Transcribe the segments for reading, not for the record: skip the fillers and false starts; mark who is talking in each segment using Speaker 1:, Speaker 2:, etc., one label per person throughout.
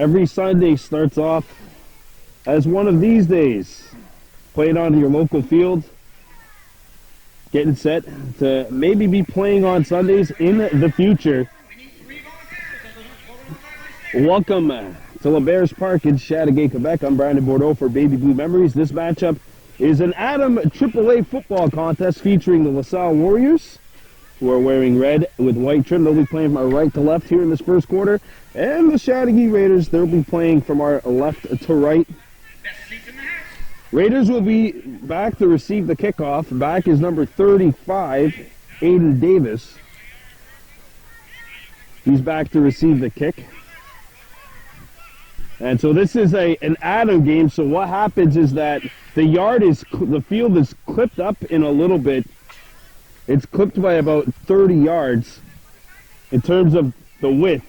Speaker 1: every Sunday starts off as one of these days. Playing on your local field. Getting set to maybe be playing on Sundays in the future. Welcome to LaBears Park in Chateauguay, Quebec. I'm Brandon Bordeaux for Baby Blue Memories. This matchup is an Adam AAA football contest featuring the LaSalle Warriors, who are wearing red with white trim. They'll be playing from our right to left here in this first quarter. And the Chateauguay Raiders, they'll be playing from our left to right. Raiders will be back to receive the kickoff. Back is number 35, Aiden Davis. He's back to receive the kick. And so this is an Adam game. So what happens is that the field is clipped up in a little bit. It's clipped by about 30 yards in terms of the width.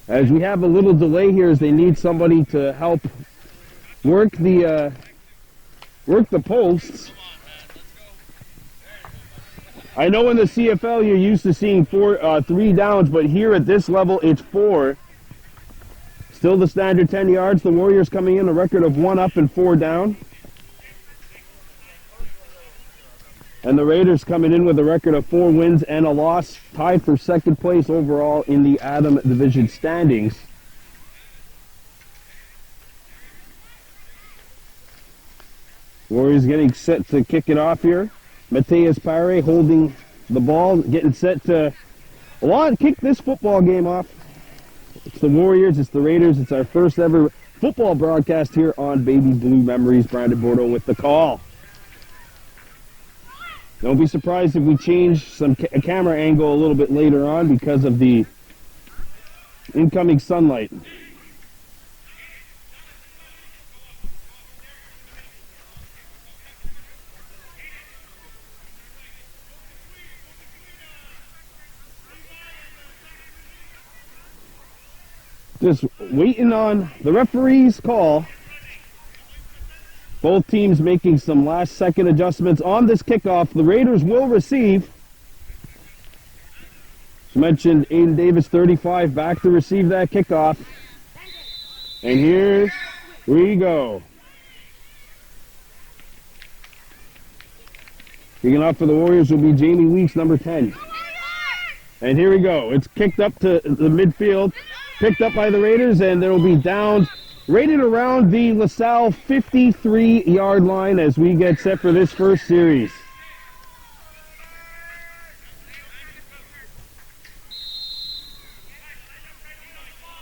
Speaker 1: As we have a little delay here, as they need somebody to help work the posts. I know in the CFL you're used to seeing 3 downs, but here at this level it's 4. Still the standard 10 yards. The Warriors coming in a record of 1 up and 4 down. And the Raiders coming in with a record of 4 wins and a loss, tied for second place overall in the Adam Division standings. Warriors getting set to kick it off here. Mateus Pare holding the ball, getting set to kick this football game off. It's the Warriors, it's the Raiders, it's our first ever football broadcast here on Baby Blue Memories. Brandon Bordeaux with the call. Don't be surprised if we change a camera angle a little bit later on because of the incoming sunlight. Just waiting on the referee's call. Both teams making some last-second adjustments on this kickoff. The Raiders will receive. As mentioned, Aiden Davis, 35, back to receive that kickoff. And here we go. Kicking off for the Warriors will be Jamie Weeks, number 10. And here we go. It's kicked up to the midfield. Picked up by the Raiders, and there will be downs rated around the LaSalle 53-yard line as we get set for this first series.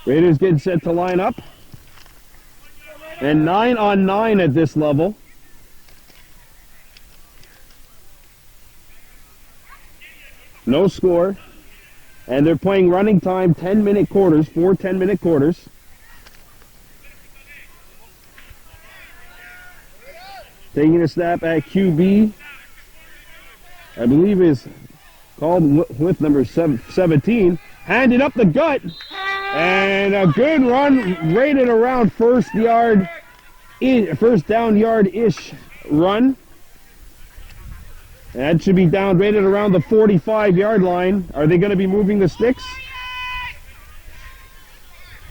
Speaker 1: Raiders getting set to line up. And 9-on-9 at this level. No score. And they're playing running time, 10-minute quarters, 4 10-minute quarters. Taking a snap at QB, I believe is called with number 17. Handed up the gut, and a good run, rated around first down yard-ish run. That should be down, rated around the 45-yard line. Are they going to be moving the sticks?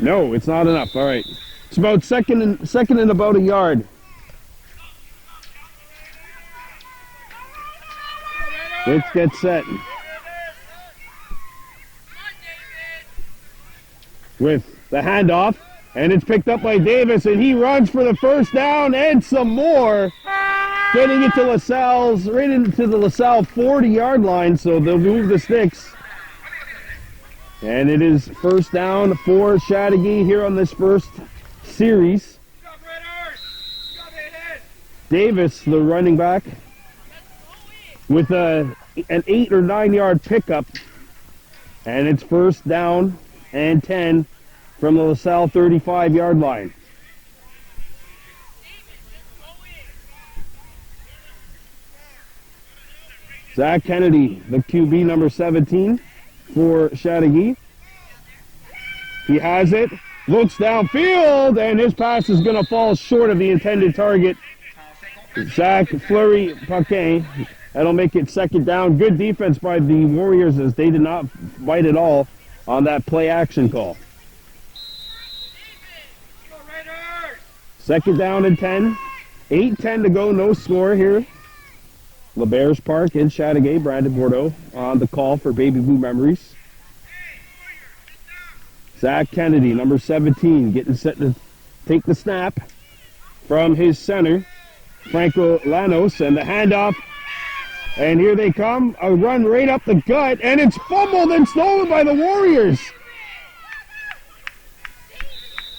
Speaker 1: No, it's not enough. All right. It's about second and about a yard. Let's get set. With the handoff, and it's picked up by Davis, and he runs for the first down and some more. Getting it to right into the LaSalle 40-yard line, so they'll move the sticks. And it is first down for Chateauguay here on this first series. Davis, the running back, with an 8 or 9 yard pickup. And it's first down and 10 from the LaSalle 35-yard line. Zach Kennedy, the QB, number 17 for Chateauguay. He has it, looks downfield, and his pass is going to fall short of the intended target. Zach Fleury Paquin. That'll make it second down. Good defense by the Warriors as they did not bite at all on that play action call. Second down and 10. 8:10 to go, no score here. LaBears Park in Chateauguay. Brandon Bordeaux on the call for Baby Blue Memories. Zach Kennedy, number 17, getting set to take the snap from his center, Franco Lanos, and the handoff. And here they come, a run right up the gut, and it's fumbled and stolen by the Warriors.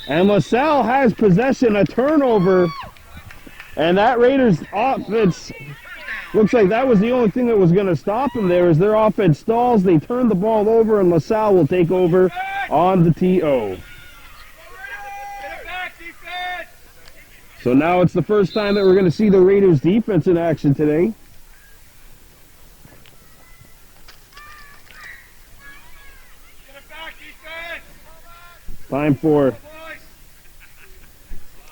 Speaker 1: And LaSalle has possession, a turnover, and that Raiders offense looks like that was the only thing that was going to stop them there. As their offense stalls, they turn the ball over, and LaSalle will take over on the TO. So now it's the first time that we're going to see the Raiders defense in action today. Time for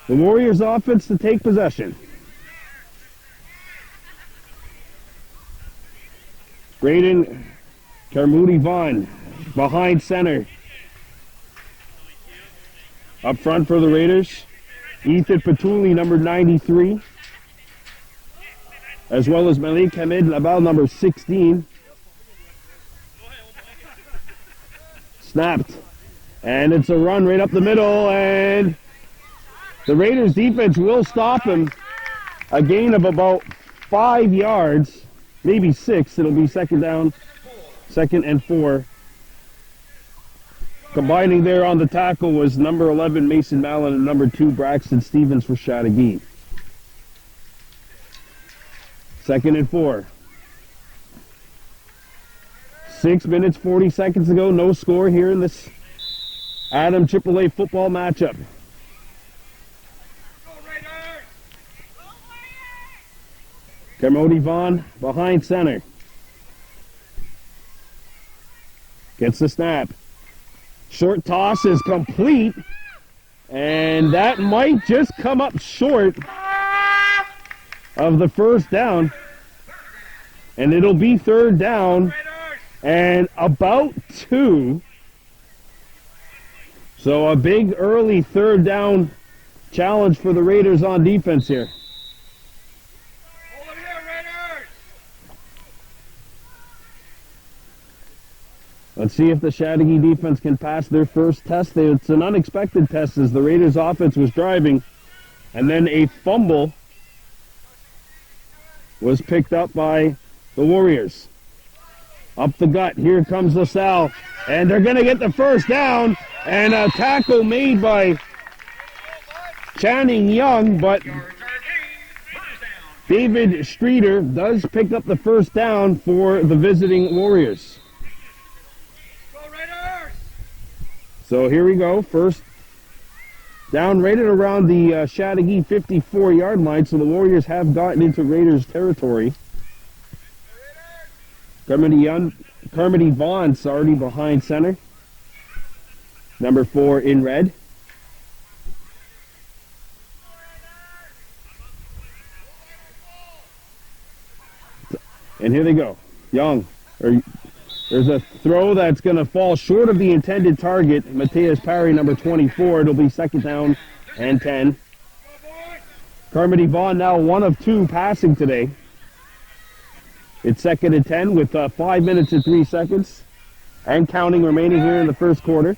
Speaker 1: the Warriors offense to take possession. Braden Carmody Vaughn behind center. Up front for the Raiders, Ethan Patuli, number 93, as well as Malik Hamid Labal, number 16. Snapped, and it's a run right up the middle, and the Raiders defense will stop him. A gain of about 5 yards, maybe 6. It'll be second down, 2nd and 4. Combining there on the tackle was number 11 Mason Mallon and number 2 Braxton Stevens for Chateauguay. 2nd and 4. 6 minutes, 40 seconds to go. No score here in this Adam AAA football matchup. Carmody Vaughn behind center. Gets the snap. Short toss is complete, and that might just come up short of the first down, and it'll be third down and about 2. So a big early third down challenge for the Raiders on defense here. Let's see if the Chateauguay defense can pass their first test. It's an unexpected test as the Raiders offense was driving, and then a fumble was picked up by the Warriors. Up the gut, here comes LaSalle, and they're going to get the first down, and a tackle made by Channing Young, but David Streeter does pick up the first down for the visiting Warriors. So here we go, first down right at around the Chateauguay 54-yard line, so the Warriors have gotten into Raiders territory. Carmody Vaughn's already behind center. Number 4 in red. And here they go. Young, there's a throw that's going to fall short of the intended target. Mateus Parry, number 24. It'll be second down and 10. Carmody Vaughn now 1 of 2 passing today. It's 2nd and 10 with 5 minutes and 3 seconds and counting remaining here in the first quarter.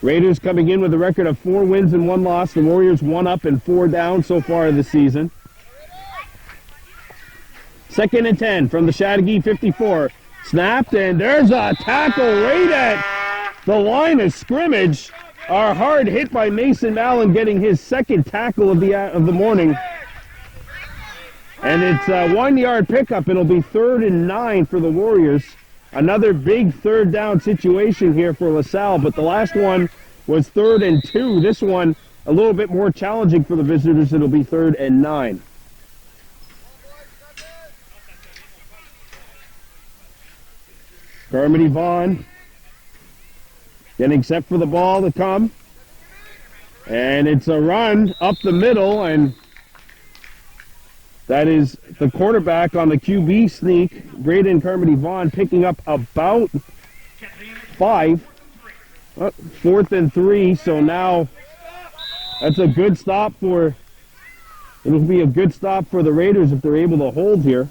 Speaker 1: Raiders coming in with a record of 4 wins and 1 loss. The Warriors 1 up and 4 down so far this season. 2nd and 10 from the Chateauguay 54. Snapped, and there's a tackle right at the line of scrimmage. Our hard hit by Mason Mallon getting his 2nd tackle of the morning. And it's a 1-yard pickup. It'll be 3rd and 9 for the Warriors. Another big third down situation here for LaSalle, but the last one was 3rd and 2. This one a little bit more challenging for the visitors. It'll be 3rd and 9. Carmody Vaughn getting set for the ball to come. And it's a run up the middle, and that is the quarterback on the QB sneak, Braden Carmody Vaughn, picking up about 5. 4th and 3, so now that's a good stop for, it'll be a good stop for the Raiders if they're able to hold here.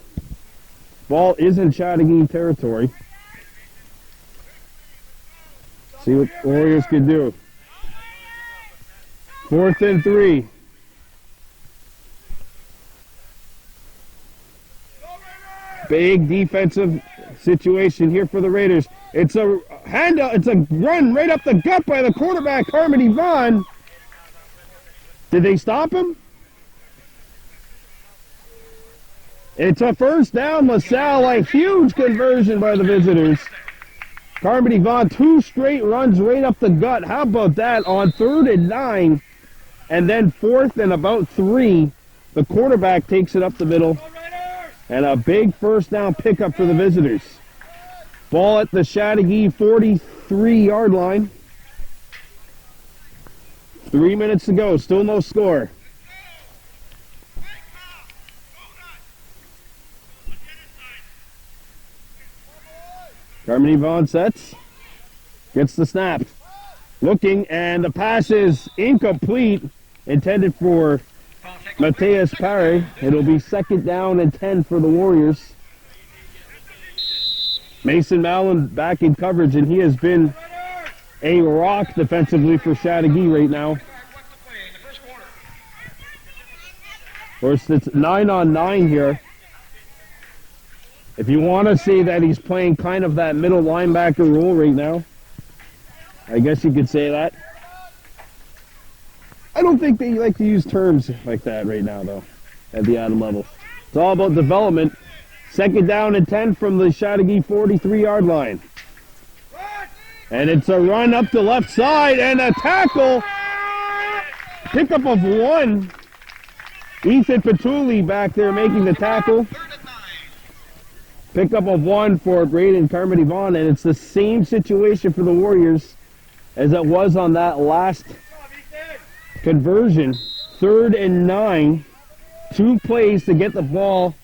Speaker 1: Ball is in Chateauguay territory. See what the Warriors can do. 4th and 3. Big defensive situation here for the Raiders. It's a handout. It's a run right up the gut by the quarterback, Carmody Vaughn. Did they stop him? It's a first down, LaSalle. A huge conversion by the visitors. Carmody Vaughn, 2 straight runs right up the gut. How about that on 3rd and 9? And then 4th and about 3. The quarterback takes it up the middle. And a big first down pickup for the visitors. Ball at the Chateauguay 43-yard line. 3 minutes to go. Still no score. Carmody Vaughn sets. Gets the snap. Looking, and the pass is incomplete. Intended for Mateus Parry. It'll be 2nd down and 10 for the Warriors. Mason Mallon back in coverage, and he has been a rock defensively for Chateauguay right now. Of course, it's 9-on-9 here. If you want to say that he's playing kind of that middle linebacker role right now, I guess you could say that. I don't think they like to use terms like that right now, though, at the Adam level. It's all about development. 2nd down and 10 from the Chateauguay 43-yard line. And it's a run up the left side and a tackle. Pickup of 1. Ethan Petulli back there making the tackle. Pickup of 1 for Braden Carmody Vaughn, and it's the same situation for the Warriors as it was on that last conversion. 3rd and 9. 2 plays to get the ball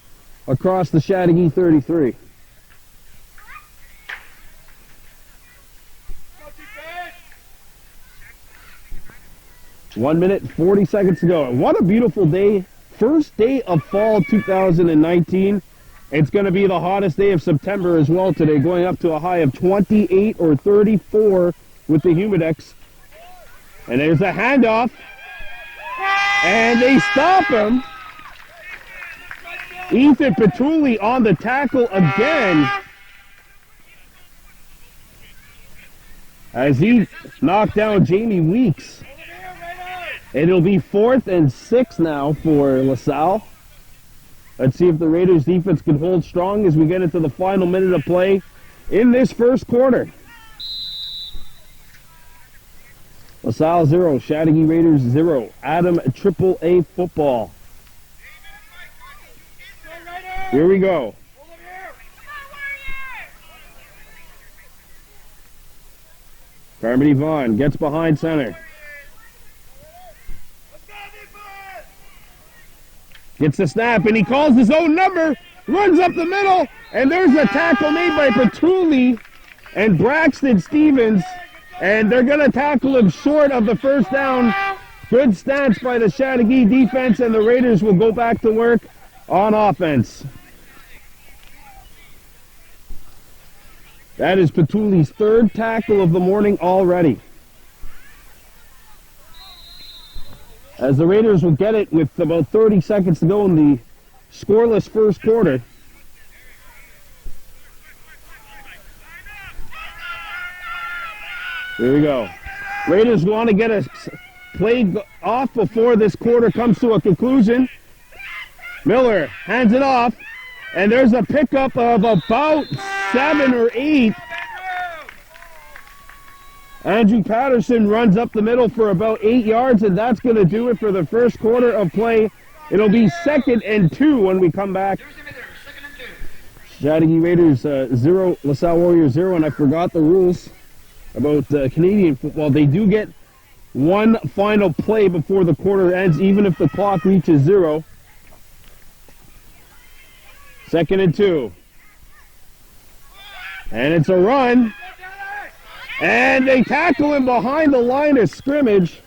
Speaker 1: across the Chateauguay 33. One minute, 40 seconds to go. What a beautiful day. First day of fall 2019. It's going to be the hottest day of September as well today, going up to a high of 28 or 34 with the Humidex. And there's a handoff. And they stop him. Ethan Petulli on the tackle again. As he knocked down Jamie Weeks. And it'll be 4th and 6 now for LaSalle. Let's see if the Raiders defense can hold strong as we get into the final minute of play in this first quarter. LaSalle 0, Chateauguay Raiders 0. Adam AAA football. Here we go. Carmody Vaughn gets behind center. Gets the snap, and he calls his own number, runs up the middle, and there's a tackle made by Petulli and Braxton Stevens, and they're going to tackle him short of the first down. Good stance by the Chateauguay defense, and the Raiders will go back to work on offense. That is Petulli's 3rd tackle of the morning already. As the Raiders will get it with about 30 seconds to go in the scoreless first quarter. Here we go. Raiders want to get a play off before this quarter comes to a conclusion. Miller hands it off, and there's a pickup of about 7 or 8. Andrew Patterson runs up the middle for about 8 yards, and that's going to do it for the first quarter of play. It'll be 2nd and 2 when we come back. Chateauguay Raiders 0, LaSalle Warriors 0, and I forgot the rules about Canadian football. They do get one final play before the quarter ends, even if the clock reaches 0. 2nd and 2. And it's a run. And they tackle him behind the line of scrimmage.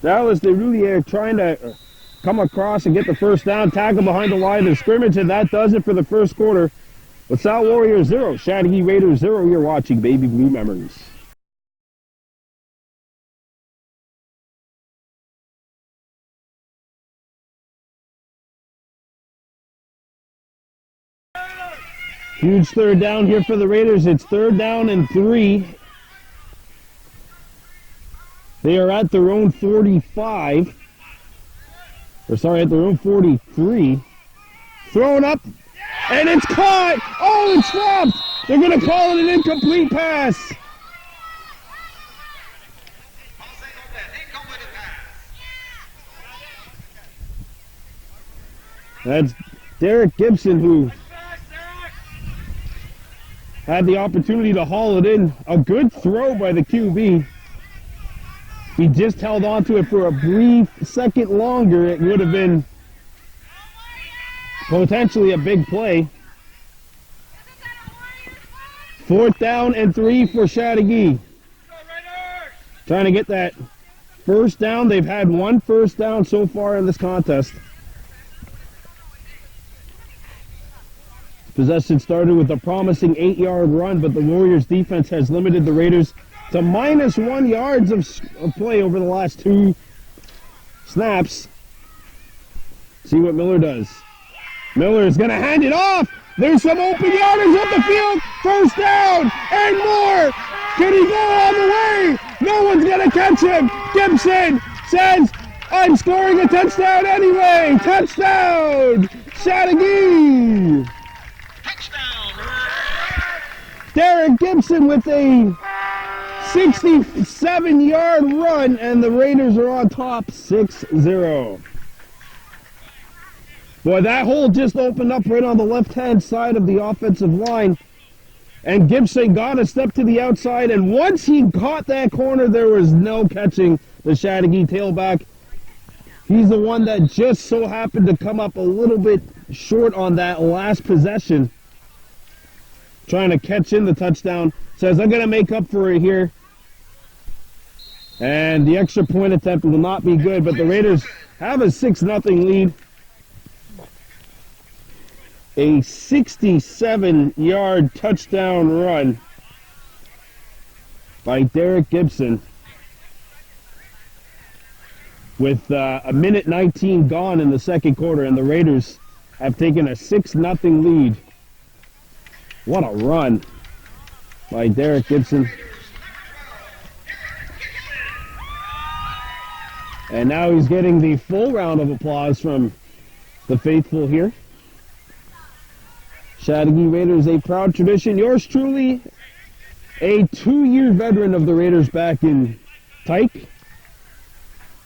Speaker 1: That was the Roulier trying to come across and get the first down, tackle behind the line of scrimmage, and that does it for the first quarter. LaSalle Warriors 0, Chateauguay Raiders 0. You're watching Baby Blue Memories. Huge third down here for the Raiders. It's 3rd down and 3. They are at their own 45. Or sorry, at their own 43. Thrown up, and it's caught! Oh, it's dropped! They're going to call it an incomplete pass. That's Derek Gibson, who had the opportunity to haul it in. A good throw by the QB. He just held on to it for a brief second longer. It would have been potentially a big play. 4th down and 3 for Chateauguay. Trying to get that first down. They've had 1 first down so far in this contest. Possession started with a promising 8-yard run, but the Warriors defense has limited the Raiders to -1 yards of play over the last 2 snaps. See what Miller does. Miller is going to hand it off. There's some open yardage up the field. First down and more. Can he go all the way? No one's going to catch him. Gibson says, I'm scoring a touchdown anyway. Touchdown, Chateauguay. Derek Gibson with a 67-yard run, and the Raiders are on top 6-0. Boy, that hole just opened up right on the left-hand side of the offensive line, and Gibson got a step to the outside, and once he caught that corner, there was no catching the Chateauguay tailback. He's the one that just so happened to come up a little bit short on that last possession. Trying to catch in the touchdown. Says, I'm going to make up for it here. And the extra point attempt will not be good, but the Raiders have a 6-0 lead. A 67-yard touchdown run by Derek Gibson. With a minute 19 gone in the second quarter, and the Raiders have taken a 6-0 lead. What a run by Derek Gibson. And now he's getting the full round of applause from the faithful here. Chateauguay Raiders, a proud tradition. Yours truly, a 2-year veteran of the Raiders back in Tyke.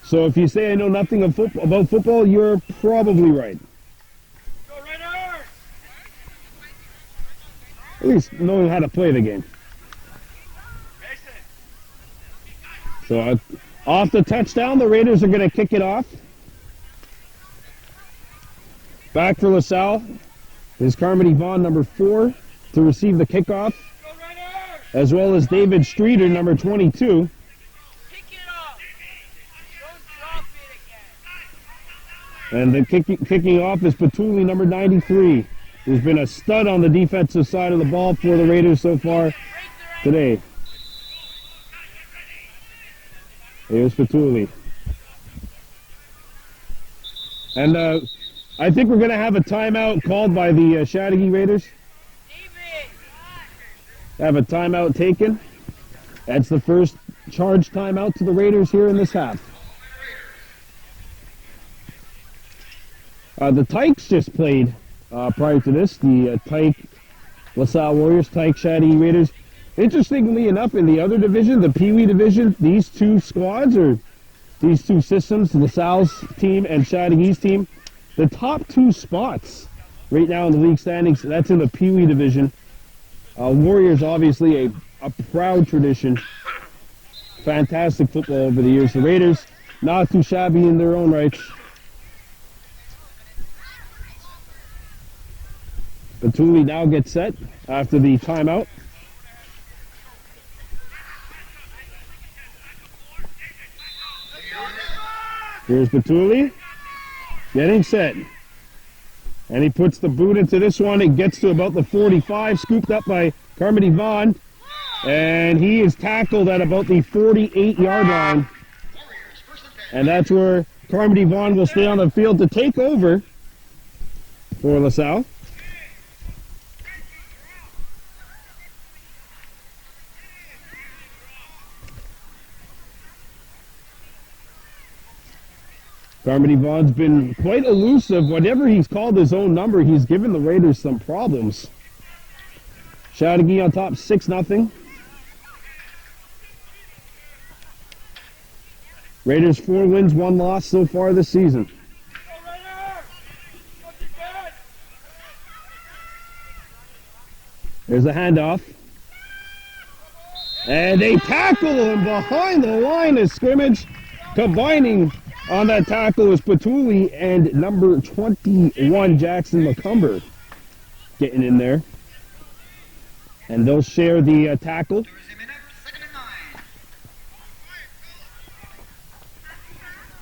Speaker 1: So if you say I know nothing about football, you're probably right. At least knowing how to play the game. So off the touchdown, the Raiders are going to kick it off. Back for LaSalle is Carmody Vaughn, number 4, to receive the kickoff, as well as David Streeter, number 22. And the kicking off is Patuli, number 93. Who's been a stud on the defensive side of the ball for the Raiders so far today. Here's Patuli. And I think we're going to have a timeout called by the Chateauguay Raiders. Have a timeout taken. That's the first charge timeout to the Raiders here in this half. The Tykes just played prior to this, the Tyke LaSalle Warriors, Tyke Chateauguay Raiders. Interestingly enough, in the other division, the Pee Wee division, these two squads, or these two systems, LaSalle's team and Chateaugay's team, the top 2 spots right now in the league standings, that's in the Pee Wee division. Warriors, obviously, a proud tradition. Fantastic football over the years. The Raiders, not too shabby in their own rights. Patuli now gets set after the timeout. Here's Batuli getting set. And he puts the boot into this one. It gets to about the 45, scooped up by Carmody Vaughn. And he is tackled at about the 48-yard line. And that's where Carmody Vaughn will stay on the field to take over for LaSalle. Carmody Vaughn's been quite elusive. Whenever he's called his own number, he's given the Raiders some problems. Chateauguay on top, 6-0. Raiders 4 wins, 1 loss so far this season. There's a handoff. And they tackle him behind the line of scrimmage. Combining on that tackle is Patuli and number 21, Jackson McCumber, getting in there. And they'll share the tackle.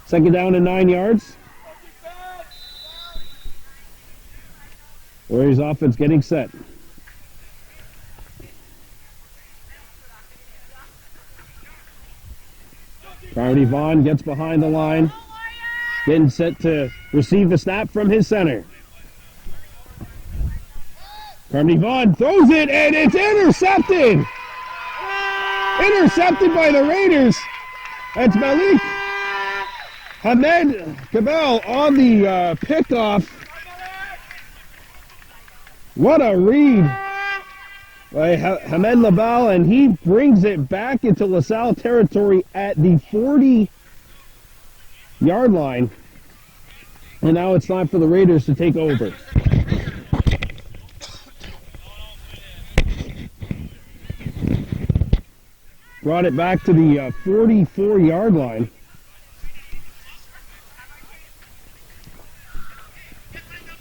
Speaker 1: Second down and 9 yards. Warriors offense getting set. Carmody Vaughn gets behind the line, getting set to receive the snap from his center. Carmody Vaughn throws it, and it's intercepted! Intercepted by the Raiders. That's Malik Hamed Cabell on the pickoff. What a read by Hamed Labal, and he brings it back into LaSalle territory at the 40-yard line. And now it's time for the Raiders to take over. Brought it back to the 44-yard line.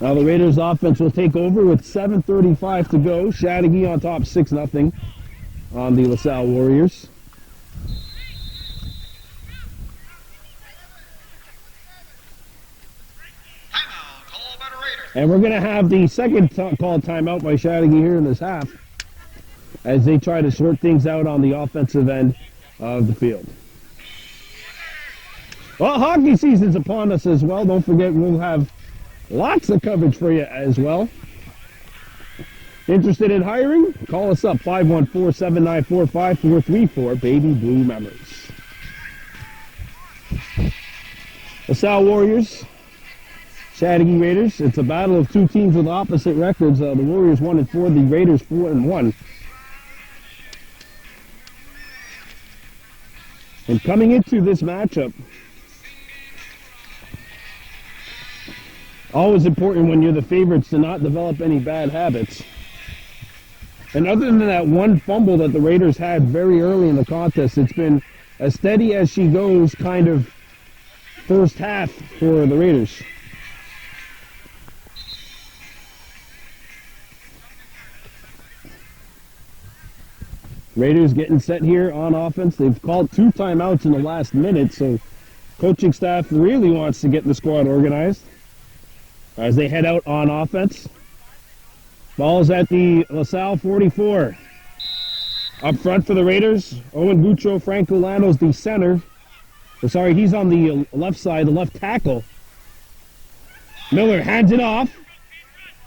Speaker 1: Now the Raiders offense will take over with 7:35 to go. Chateauguay on top, 6-0 on the LaSalle Warriors. And we're going to have the second called timeout by Chateauguay here in this half as they try to sort things out on the offensive end of the field. Well, hockey season's upon us as well. Don't forget, we'll have lots of coverage for you as well. Interested in hiring? Call us up, 514-794-5434, Baby Blue Memories. LaSalle Warriors, Chateauguay Raiders. It's a battle of two teams with opposite records. The Warriors 1-4, the Raiders 4-1. And coming into this matchup, always important when you're the favorites to not develop any bad habits. And other than that one fumble that the Raiders had very early in the contest, it's been as steady as she goes kind of first half for the Raiders. Raiders getting set here on offense. They've called 2 timeouts in the last minute, so coaching staff really wants to get the squad organized as they head out on offense. Ball's at the LaSalle 44. Up front for the Raiders, Owen Bucho, Franco Lano's the center. Sorry, he's on the left side, the left tackle. Miller hands it off,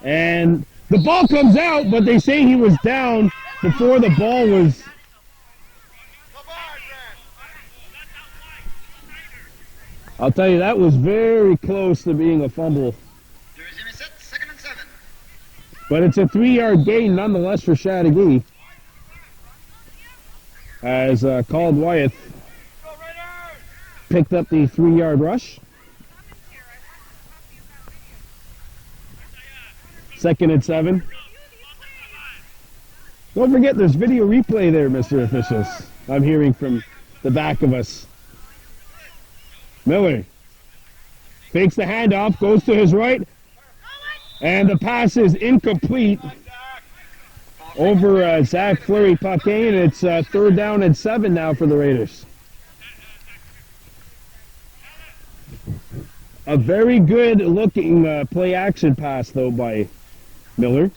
Speaker 1: and the ball comes out, but they say he was down before the ball was... I'll tell you, that was very close to being a fumble. But it's a 3-yard gain nonetheless for Chateauguay. As Cald Wyeth picked up the 3-yard rush. 2nd and 7. Don't forget there's video replay there, Mr. Officials. I'm hearing from the back of us. Miller fakes the handoff, goes to his right. And the pass is incomplete over Zach Fleury-Paquin, and it's 3rd down and 7 now for the Raiders. A very good looking play action pass though by Miller.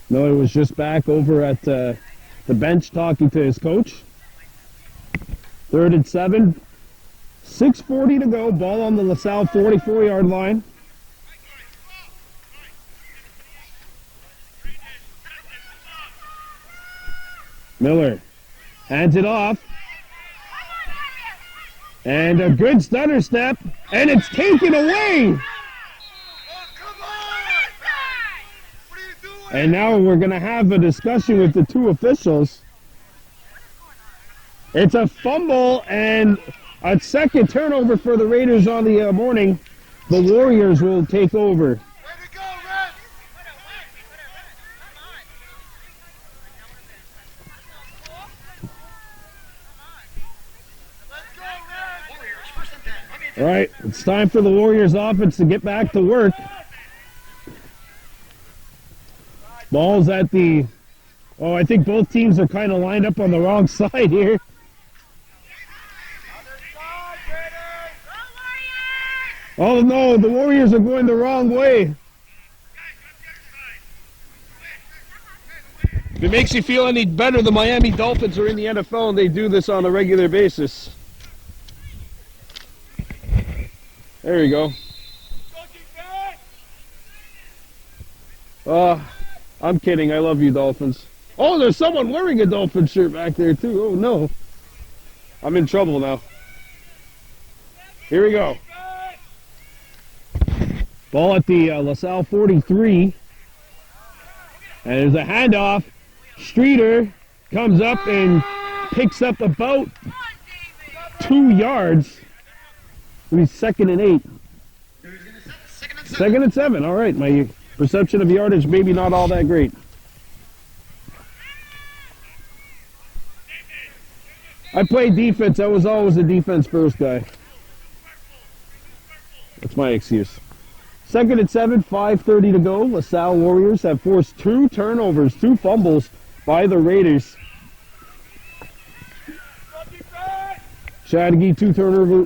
Speaker 1: Miller was just back over at the bench talking to his coach. 3rd and 7. 6:40 to go. Ball on the LaSalle 44-yard line. Miller hands it off. And a good stutter step. And it's taken away. And now we're going to have a discussion with the two officials. It's a fumble and a second turnover for the Raiders on the morning. The Warriors will take over. All right, it's time for the Warriors offense to get back to work. Ball's at the... Oh, I think both teams are kind of lined up on the wrong side here. Oh no, the Warriors are going the wrong way. If it makes you feel any better, the Miami Dolphins are in the NFL and they do this on a regular basis. There you go. I'm kidding. I love you, Dolphins. Oh, there's someone wearing a Dolphin shirt back there, too. Oh, no. I'm in trouble now. Here we go. Ball at the LaSalle 43. And there's a handoff. Streeter comes up and picks up about 2 yards. He's 2nd and 8. Second and 7. All right. My perception of yardage maybe not all that great. I played defense. I was always a defense first guy. That's my excuse. 2nd and 7, 5:30 to go. LaSalle Warriors have forced 2 turnovers, 2 fumbles by the Raiders. Chateauguay 2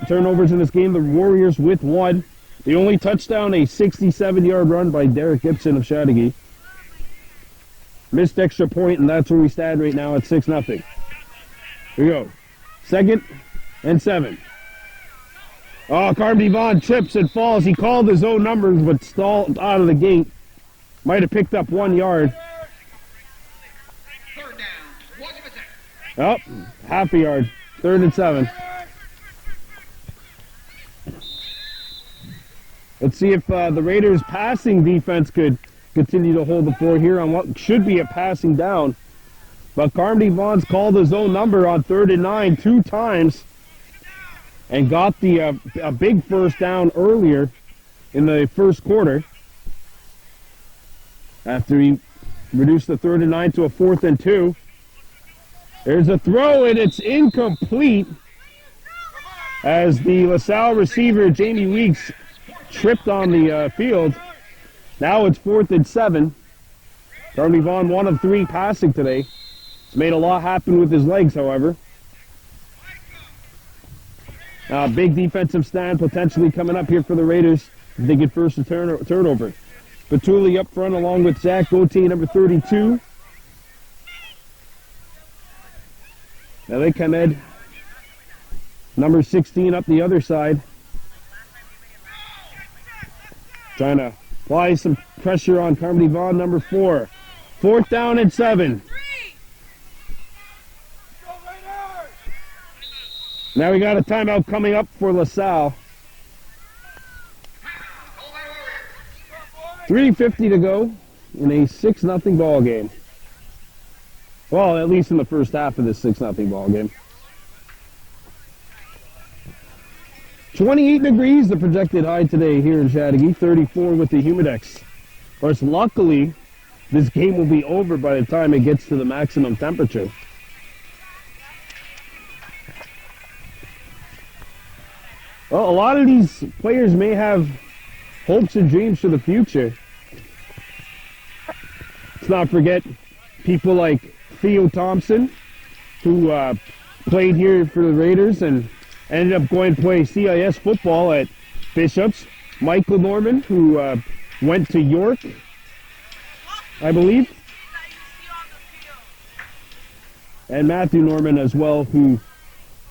Speaker 1: turnovers in this game. The Warriors with 1. The only touchdown, a 67-yard run by Derek Gibson of Chateauguay. Missed extra point, and that's where we stand right now at 6-0. Here we go. 2nd and 7. Oh, Carmody Vaughn trips and falls. He called his own numbers, but stalled out of the gate. Might have picked up 1 yard. Oh, half a yard. 3rd and 7. Let's see if the Raiders' passing defense could continue to hold the fort here on what should be a passing down. But Carmody Vaughn's called his own number on 3rd and 9 2 times and got the a big first down earlier in the first quarter after he reduced the 3rd and 9 to a 4th and 2. There's a throw, and it's incomplete as the LaSalle receiver, Jamie Weeks, tripped on the field. Now it's 4th and 7. Carmody Vaughn 1 of 3 passing today. He's made a lot happen with his legs, however. Big defensive stand potentially coming up here for the Raiders if they get first a turnover. Batuli up front along with Zach Gauthier, number 32. Alec Hamed, number 16, up the other side. Trying to apply some pressure on Carmody Vaughn, number 4. 4th down and 7. Now we got a timeout coming up for LaSalle. 3:50 to go in a 6-0 ball game. Well, at least in the first half of this 6-0 ball game. 28 degrees, the projected high today here in Chateauguay. 34 with the Humidex. Of course, luckily, this game will be over by the time it gets to the maximum temperature. Well, a lot of these players may have hopes and dreams for the future. Let's not forget people like Theo Thompson, who played here for the Raiders and ended up going to play CIS football at Bishops. Michael Norman, who went to York, I believe. And Matthew Norman as well, who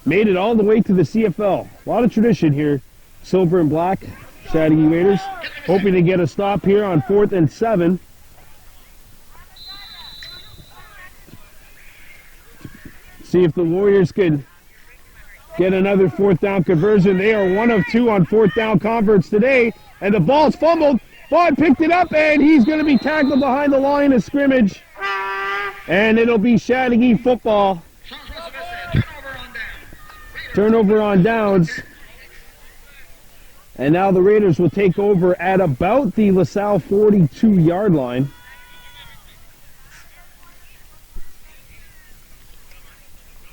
Speaker 1: made it all the way to the CFL. A lot of tradition here. Silver and black, Chateauguay Raiders. Hoping to get a stop here on 4th and 7. See if the Warriors can get another 4th down conversion. They are 1 of 2 on 4th down converts today. And the ball's fumbled. Vaughn picked it up, and he's going to be tackled behind the line of scrimmage. And it'll be Chateauguay football. Turnover on downs. And now the Raiders will take over at about the LaSalle 42-yard line.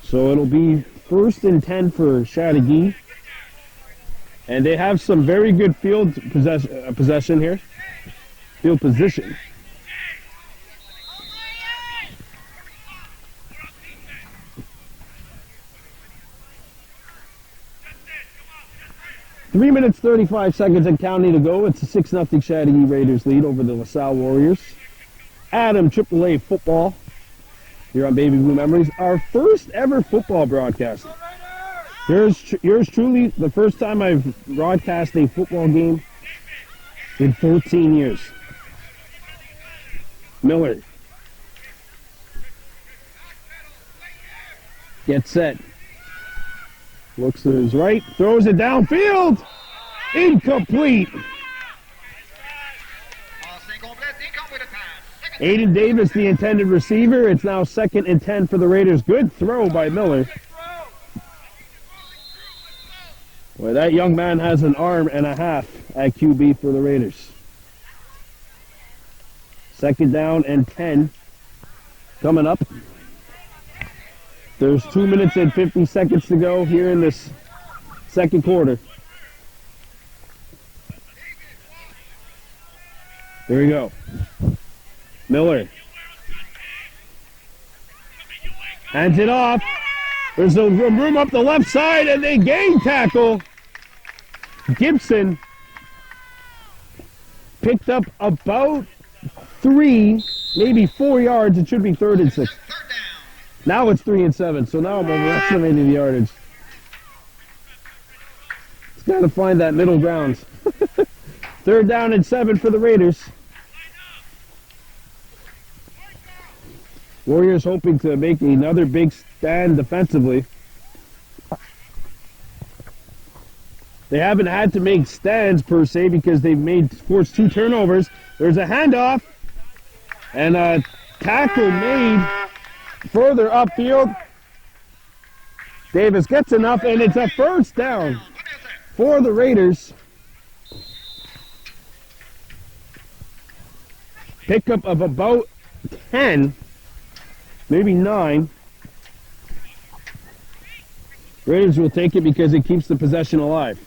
Speaker 1: So it'll be 1st and 10 for Chateauguay. And they have some very good field possession here. Field position. Three minutes, 35 seconds and counting to go. It's a 6-0 Chateauguay Raiders lead over the LaSalle Warriors. Adam AAA football here on Baby Blue Memories. Our first ever football broadcast. Yours truly, the first time I've broadcast a football game in 14 years. Miller. Gets set. Looks to his right, throws it downfield. Incomplete. Aiden Davis, the intended receiver. It's now 2nd and 10 for the Raiders. Good throw by Miller. Boy, that young man has an arm and a half at QB for the Raiders. 2nd down and 10 coming up. There's 2 minutes and 50 seconds to go here in this second quarter. Here we go. Miller. Hands it off. There's a room up the left side, and they gain tackle. Gibson picked up about 3, maybe 4 yards. It should be 3rd and 6. Now it's 3 and 7, so now I'm overestimating the yardage. It's got to find that middle ground. 3rd down and 7 for the Raiders. Warriors hoping to make another big stand defensively. They haven't had to make stands per se because they've forced 2 turnovers. There's a handoff and a tackle made further upfield. Davis gets enough, and it's a 1st down for the Raiders. Pickup of about 10, maybe 9. Raiders will take it because it keeps the possession alive.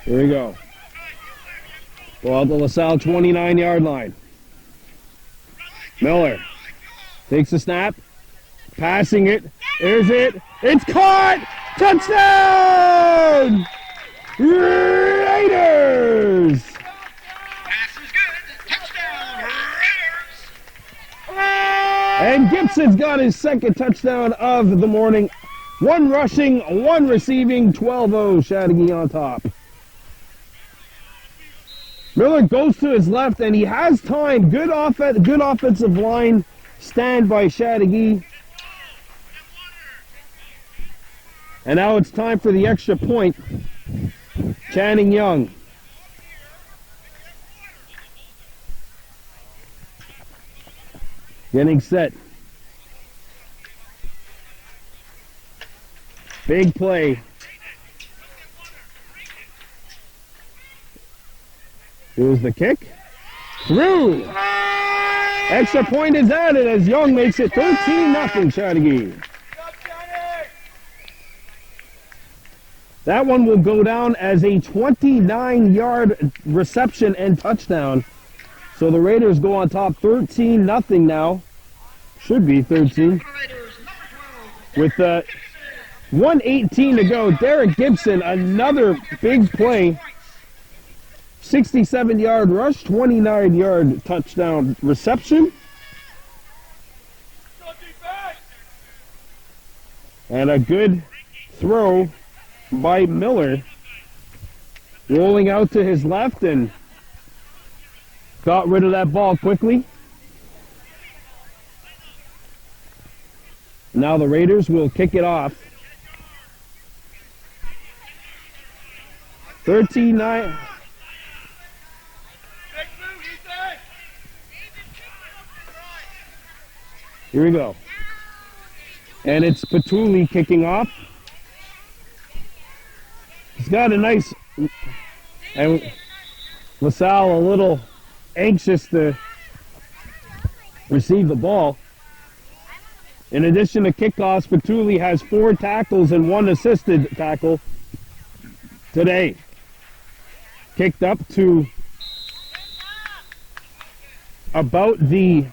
Speaker 1: Here we go. Ball at the LaSalle 29-yard line. Miller takes the snap, passing it. There's it. It's caught! Touchdown! Raiders!
Speaker 2: Pass is good. Touchdown, Raiders!
Speaker 1: And Gibson's got his 2nd touchdown of the morning. 1 rushing, 1 receiving, 12-0 Chateauguay on top. Miller goes to his left, and he has time. Good offensive line stand by Chateauguay. And now it's time for the extra point. Channing Young. Getting set. Big play. Here's the kick. Through. Extra point is added as Young makes it 13-0 Chateauguay. That one will go down as a 29-yard reception and touchdown So the Raiders go on top 13-0 now. Should be 13. With 1:18 to go, Derek Gibson, another big play. 67-yard rush, 29-yard touchdown reception. And a good throw by Miller. Rolling out to his left and got rid of that ball quickly. Now the Raiders will kick it off. 13-9. Here we go. And it's Patulli kicking off. He's got a nice, and LaSalle a little anxious to receive the ball. In addition to kickoffs, Patulli has 4 tackles and 1 assisted tackle today. Kicked up to about the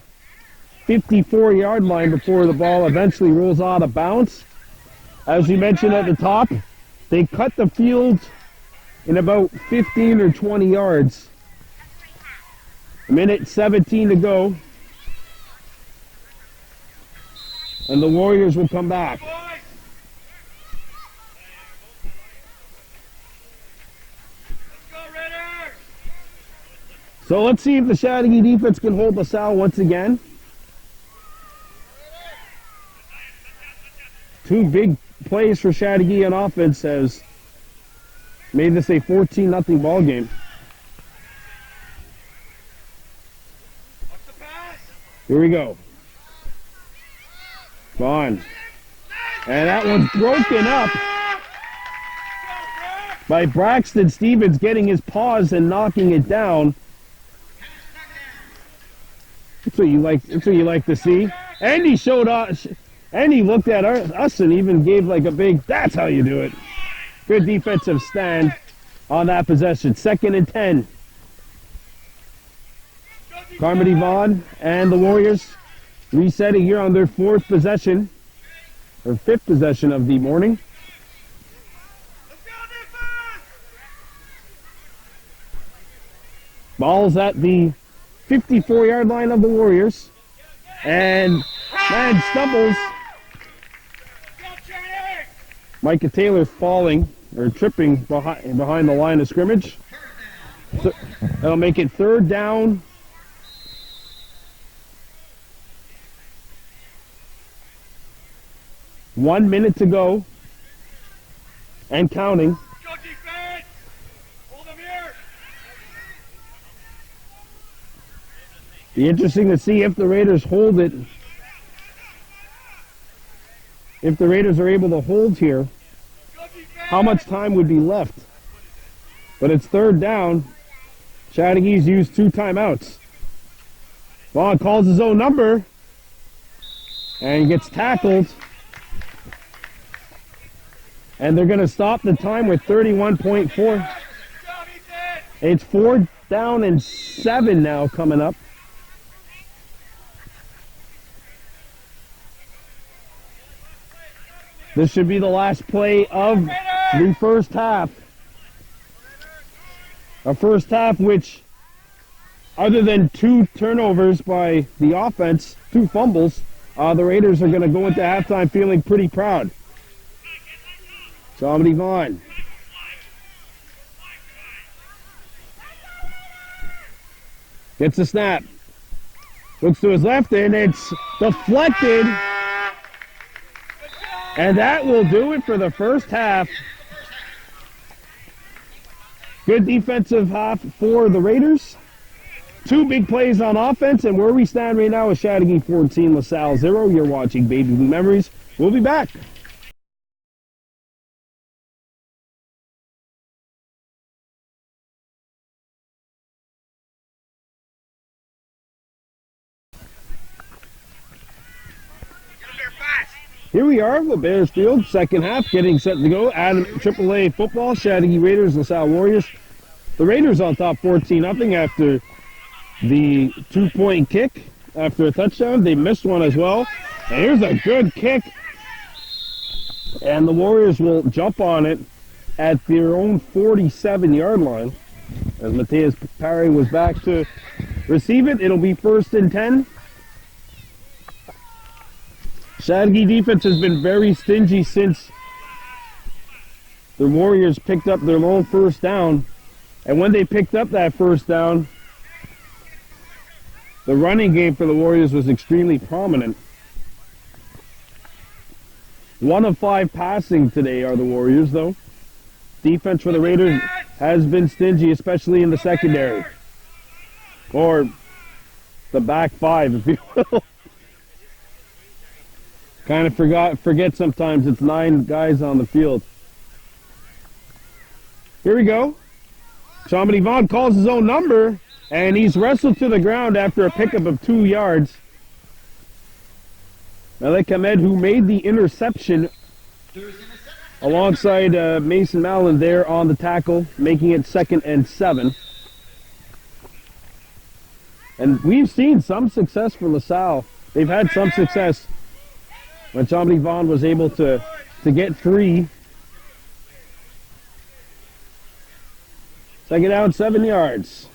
Speaker 1: 54-yard line before the ball eventually rolls out of bounds. As we mentioned at the top, they cut the field in about 15 or 20 yards. A minute 17 to go. And the Warriors will come back. So let's see if the Chateauguay defense can hold LaSalle once again. 2 big plays for Chateauguay on offense has made this a 14-0 ball game. Here we go. Gone. And that one's broken up by Braxton Stevens, getting his paws and knocking it down. That's what you like. That's what you like to see. And he showed us, and he looked at us and even gave like a big, that's how you do it. Good defensive stand on that possession. 2nd and 10. Carmody Vaughn and the Warriors resetting here on their 4th possession, or 5th possession of the morning. Ball's at the 54-yard line of the Warriors. And man stumbles. Micah Taylor falling or tripping behind the line of scrimmage. That'll make it 3rd down. One minute to go and counting. Be interesting to see if the Raiders hold it. If the Raiders are able to hold here, how much time would be left? But it's 3rd down. Chateaugay's used 2 timeouts. Vaughn calls his own number and gets tackled. And they're going to stop the time with 31.4. It's 4th down and 7 now coming up. This should be the last play of the first half. A first half which, other than 2 turnovers by the offense, 2 fumbles, the Raiders are going to go into halftime feeling pretty proud. Somebody Vaughn. Gets the snap. Looks to his left and it's deflected. And that will do it for the first half. Good defensive half for the Raiders. 2 big plays on offense, and where we stand right now is Chateauguay 14, LaSalle 0. You're watching Baby Blue Memories. We'll be back. Here we are, the Bears Field, second half, getting set to go. Adam, AAA football, Chateauguay Raiders, LaSalle Warriors. The Raiders on top 14-0 after the 2-point kick after a touchdown. They missed one as well. And here's a good kick. And the Warriors will jump on it at their own 47-yard line. As Mateus Parry was back to receive it, it'll be 1st and 10. Chateauguay defense has been very stingy since the Warriors picked up their lone first down. And when they picked up that first down, the running game for the Warriors was extremely prominent. 1 of 5 passing today are the Warriors, though. Defense for the Raiders has been stingy, especially in the secondary. Or the back 5, if you will. Kind of forget sometimes it's 9 guys on the field. Here we go. Chamedy Vaughn calls his own number, and he's wrestled to the ground after a pickup of 2 yards. Malik Ahmed, who made the interception alongside Mason Mallon there on the tackle, making it 2nd and 7. And we've seen some success for LaSalle. They've had some success when Chamedy Vaughn was able to get 3. 2nd down, 7 yards.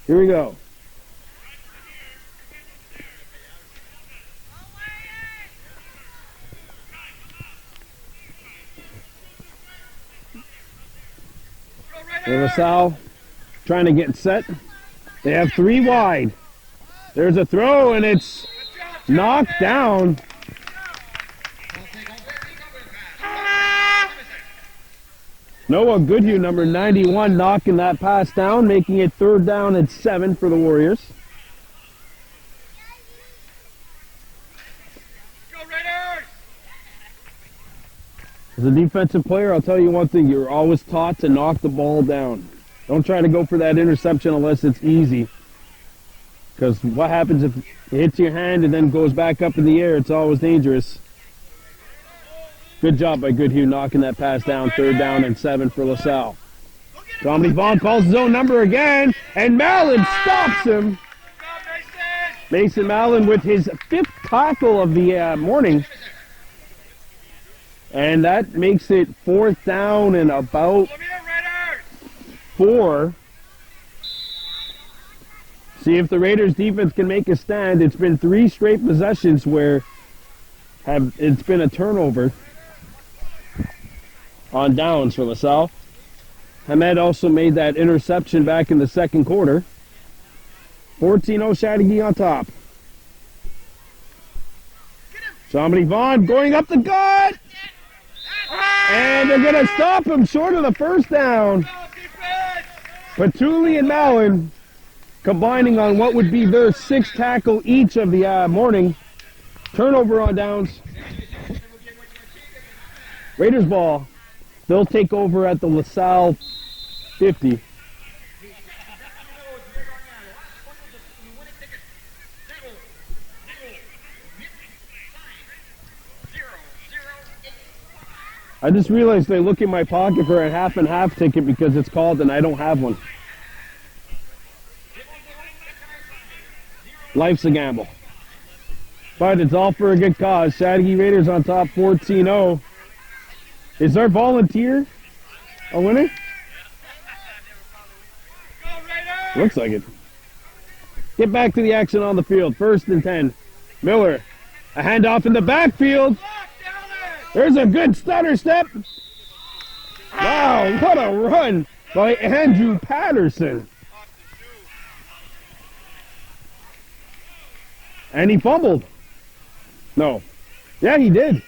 Speaker 1: Here we go. LaSalle trying to get set. They have 3 wide. There's a throw, and it's knocked down. Noah Goodhue, number 91, knocking that pass down, making it 3rd down and 7 for the Warriors.
Speaker 2: Go Raiders!
Speaker 1: As a defensive player, I'll tell you one thing, you're always taught to knock the ball down. Don't try to go for that interception unless it's easy. Because what happens if it hits your hand and then goes back up in the air? It's always dangerous. Good job by Goodhue knocking that pass down. 3rd down and 7 for LaSalle. Chamedy Vaughn calls his own number again, and Mallon stops him. Mason Mallon with his 5th tackle of the morning. And that makes it 4th down and about 4. See if the Raiders defense can make a stand. It's been 3 straight possessions where it's been a turnover on downs for LaSalle. Hamed also made that interception back in the 2nd quarter. 14-0 Chateauguay on top. Chamedy Vaughn going up the gut. And they're going to stop him short of the 1st down. Patuli and Mallon combining on what would be their 6th tackle each of the morning. Turnover on downs. Raiders ball. They'll take over at the LaSalle 50. I just realized they look in my pocket for a half and half ticket because it's called and I don't have one. Life's a gamble. But it's all for a good cause. Chateauguay Raiders on top 14-0. Is our volunteer a winner? Looks like it. Get back to the action on the field. 1st and 10. Miller. A handoff in the backfield. There's a good stutter step. Wow, what a run by Andrew Patterson. And he fumbled. No. Yeah, he did.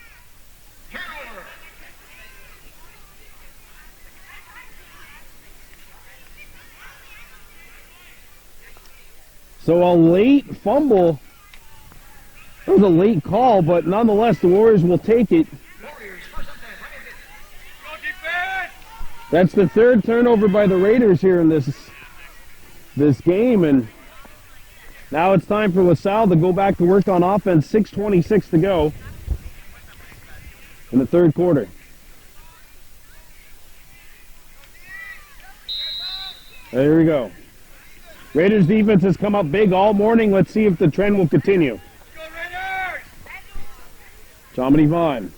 Speaker 1: So a late fumble. It was a late call, but nonetheless, the Warriors will take it. That's the 3rd turnover by the Raiders here in this game, and now it's time for LaSalle to go back to work on offense. 6:26 to go in the 3rd quarter. There we go. Raiders defense has come up big all morning. Let's see if the trend will continue. Dominic Vaughn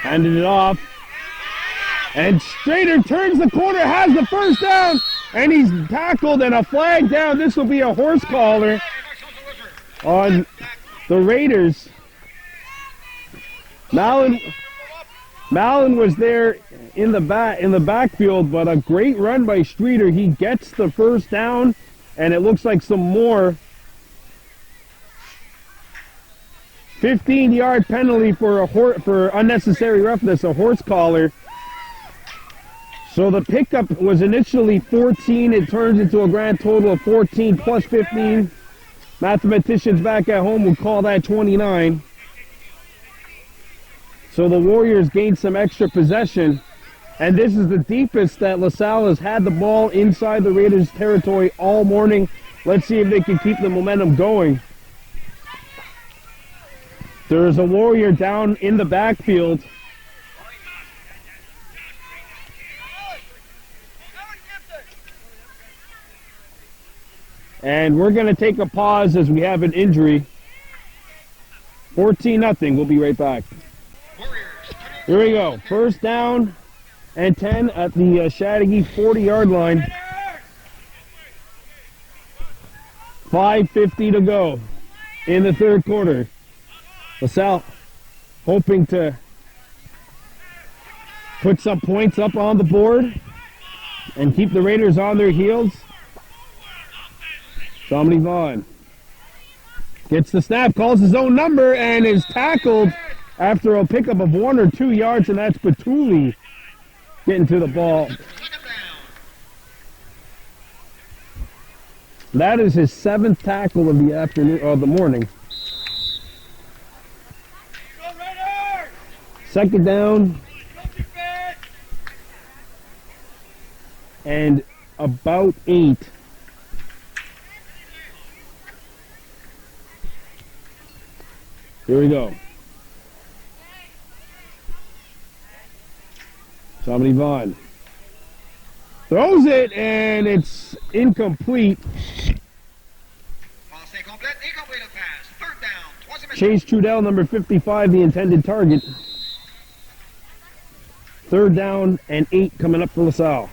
Speaker 1: handed it off. And Strader turns the corner, has the first down, and he's tackled and a flag down. This will be a horse collar on the Raiders. Mallon was there in the backfield, but a great run by Streeter. He gets the first down, and it looks like some more. 15-yard penalty for unnecessary roughness, a horse collar. So the pickup was initially 14. It turns into a grand total of 14 plus 15. Mathematicians back at home would call that 29. So the Warriors gained some extra possession. And this is the deepest that LaSalle has had the ball inside the Raiders' territory all morning. Let's see if they can keep the momentum going. There is a Warrior down in the backfield. And we're going to take a pause as we have an injury. 14-0. We'll be right back. Here we go. First down and 10 at the Chateauguay 40-yard line. 5:50 to go in the third quarter. LaSalle hoping to put some points up on the board and keep the Raiders on their heels. Dominic Vaughn gets the snap, calls his own number, and is tackled after a pickup of 1 or 2 yards, and that's Batuli getting to the ball. That is his 7th tackle of the afternoon, of the morning. Second down and about 8. Here we go. Somebody Vaughn throws it, and it's incomplete. Chase Trudell, number 55, the intended target. Third down and 8 coming up for LaSalle.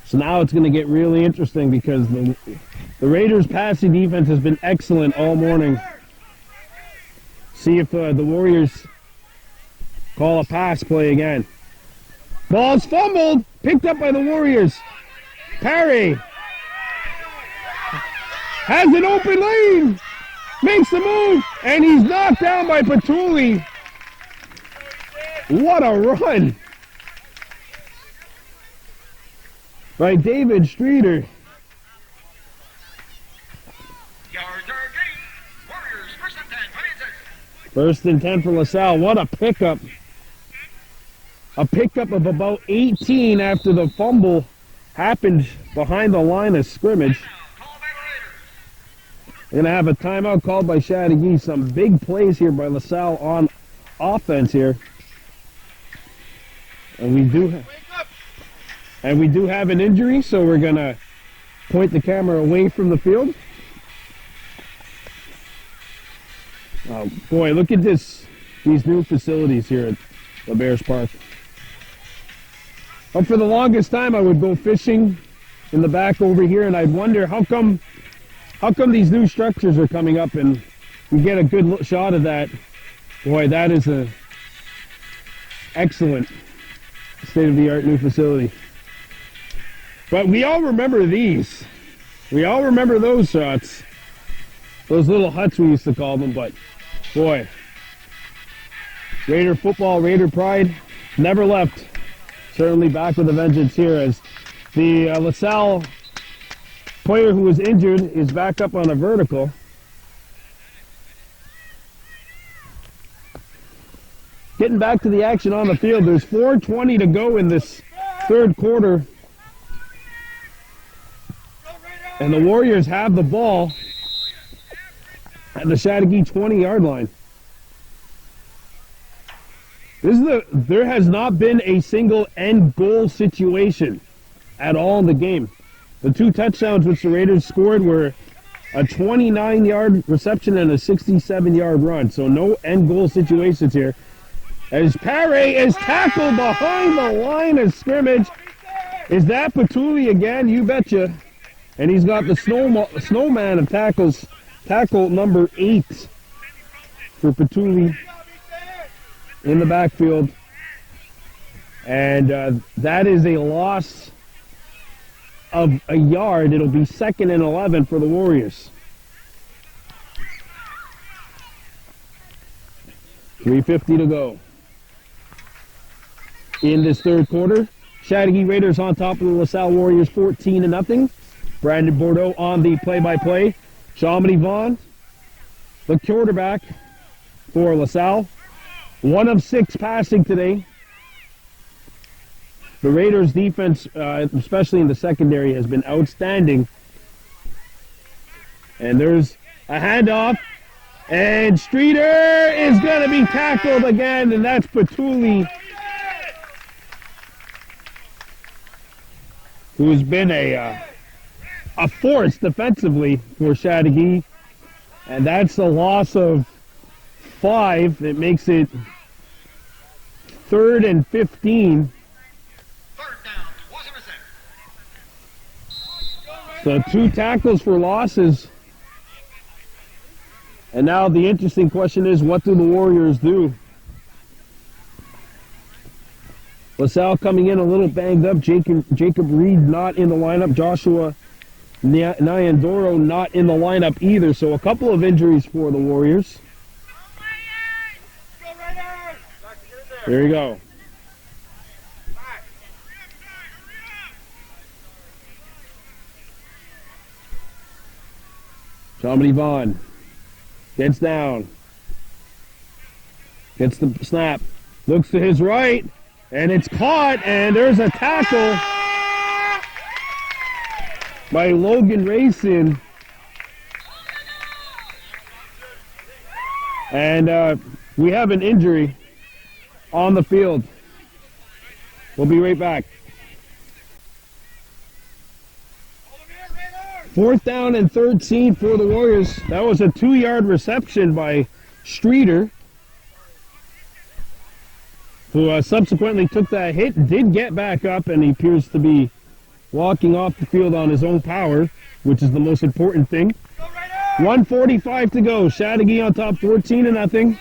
Speaker 1: So now it's going to get really interesting because the Raiders' passing defense has been excellent all morning. See if the Warriors call a pass play again. Ball's fumbled, picked up by the Warriors. Parry has an open lane, makes the move, and he's knocked down by Patulli. What a run by David Streeter. First and 10 for LaSalle. What a pickup. A pickup of about 18 after the fumble happened behind the line of scrimmage. They're going to have a timeout called by Chateauguay. Some big plays here by LaSalle on offense here. And we do have an injury, so we're going to point the camera away from the field. Oh, boy, look at these new facilities here at LaBears Park. But for the longest time, I would go fishing in the back over here, and I'd wonder how come these new structures are coming up, and we get a good shot of that. Boy, that is a excellent state-of-the-art new facility. But we all remember these. We all remember those shots. Those little huts we used to call them, but boy, Raider football, Raider pride, never left. Certainly back with a vengeance here as the LaSalle player who was injured is back up on a vertical. Getting back to the action on the field, there's 4:20 to go in this third quarter. And the Warriors have the ball at the Chateauguay 20-yard line. There has not been a single end goal situation at all in the game. The 2 touchdowns which the Raiders scored were a 29-yard reception and a 67-yard run. So no end goal situations here. As Paré is tackled behind the line of scrimmage. Is that Patuli again? You betcha. And he's got the snowman of tackles. Tackle number 8 for Patuli in the backfield. And that is a loss of a yard. It'll be 2nd and 11 for the Warriors. 3:50 to go in this third quarter. Chateauguay Raiders on top of the LaSalle Warriors 14-0. Brandon Bordeaux on the play-by-play. Chamonix Vaughn, the quarterback for LaSalle. 1 of 6 passing today. The Raiders' defense, especially in the secondary, has been outstanding. And there's a handoff. And Streeter is going to be tackled again, and that's Patuli, who's been a force defensively for Chateauguay. And that's a loss of 5. It makes it 3rd and 15. So 2 tackles for losses. And now the interesting question is, what do the Warriors do? LaSalle coming in a little banged up. Jacob Reed not in the lineup. Joshua Nyandoro not in the lineup either. So a couple of injuries for the Warriors. There you go. Chamonix Vaughn gets down, gets the snap, looks to his right, and it's caught, and there's a tackle by Logan Racing. And we have an injury on the field. We'll be right back. 4th down and 13 for the Warriors. That was a 2-yard reception by Streeter, who subsequently took that hit, did get back up, and he appears to be walking off the field on his own power, which is the most important thing. 1:45 to go. Chateauguay on top 14-0.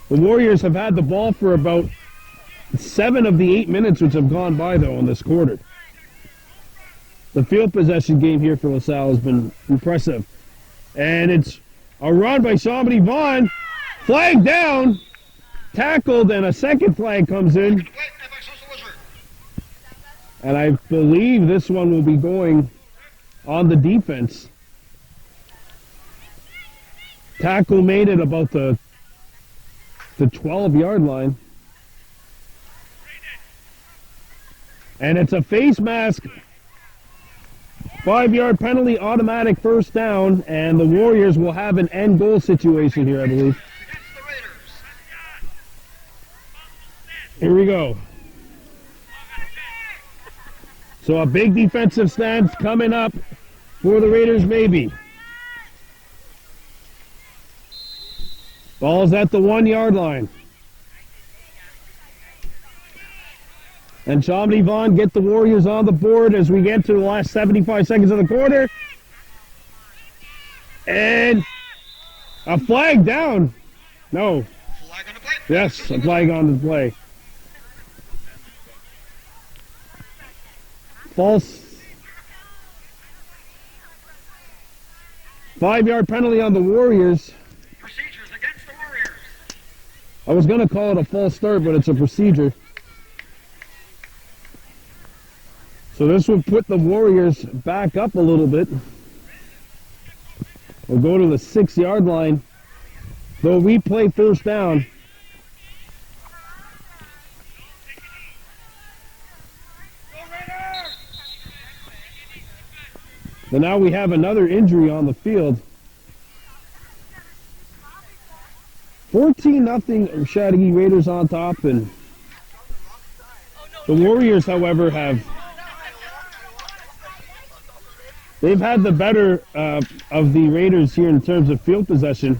Speaker 1: The Warriors have had the ball for about 7 of the 8 minutes which have gone by, though, in this quarter. The field possession game here for LaSalle has been impressive. And it's a run by Chamonix Vaughn. Flag down. Tackled, and a second flag comes in. And I believe this one will be going on the defense. Tackle made it about the 12-yard line. And it's a face mask. 5-yard penalty, automatic first down, and the Warriors will have an end goal situation here, I believe. Here we go. So a big defensive stance coming up for the Raiders, maybe. Ball's at the 1-yard line. And Chamonix Vaughn get the Warriors on the board as we get to the last 75 seconds of the quarter. And a flag down. No.
Speaker 2: Flag on the play.
Speaker 1: Yes, a flag on the play. False. 5-yard penalty on the Warriors.
Speaker 2: Procedures against the Warriors.
Speaker 1: I was going to call it a false start, but it's a procedure. So this will put the Warriors back up a little bit. We'll go to the 6-yard line. Though we play first down. So now we have another injury on the field. 14-0 Chateauguay Raiders on top, and the Warriors, however, they've had the better of the Raiders here in terms of field possession.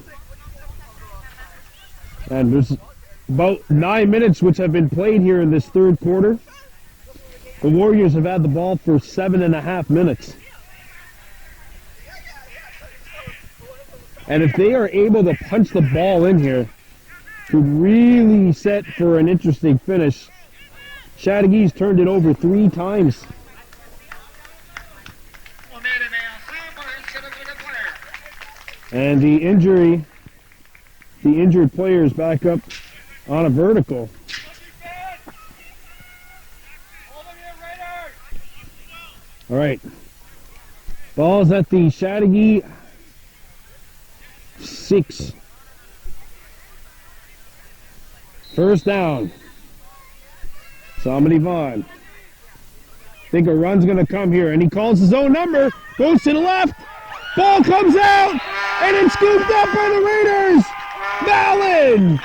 Speaker 1: And there's about 9 minutes which have been played here in this third quarter. The Warriors have had the ball for 7.5 minutes. And if they are able to punch the ball in here, to really set for an interesting finish. Chateaugay's turned it over 3 times. And the injured player is back up on a vertical. All right. Ball's at the Chateauguay 6. First down. Somebody Vaughn. Think a run's going to come here, and he calls his own number. Goes to the left. Ball comes out, and it's scooped up by the Raiders. Mallon.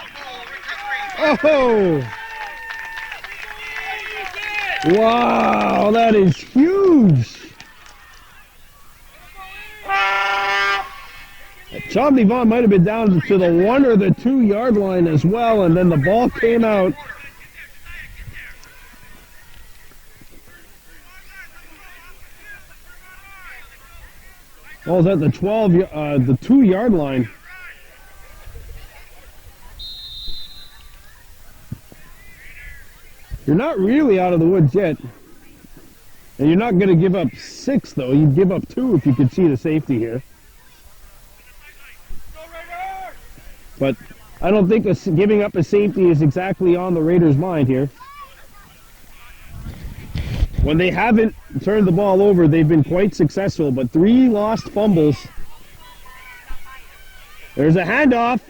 Speaker 1: Oh. Wow, that is huge. Chomney Vaughn might have been down to the 1 or the 2 yard line as well, and then the ball came out. Ball's at the 2 yard line. You're not really out of the woods yet. And you're not going to give up 6, though. You'd give up 2 if you could see the safety here. But I don't think giving up a safety is exactly on the Raiders' mind here. When they haven't turned the ball over, they've been quite successful, but 3 lost fumbles. There's a handoff.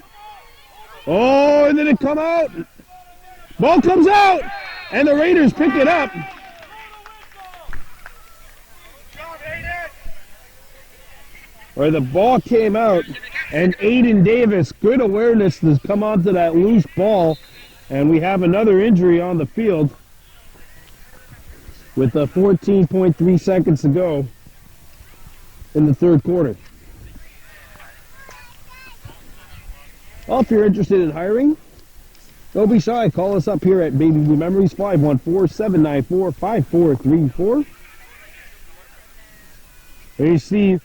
Speaker 1: Oh, and then it come out. Ball comes out, and the Raiders pick it up. Where the ball came out, and Aiden Davis, good awareness to come onto that loose ball, and we have another injury on the field with 14.3 seconds to go in the third quarter. Well, if you're interested in hiring, don't be shy. Call us up here at Baby Blue Memories, 514-794-5434. There you see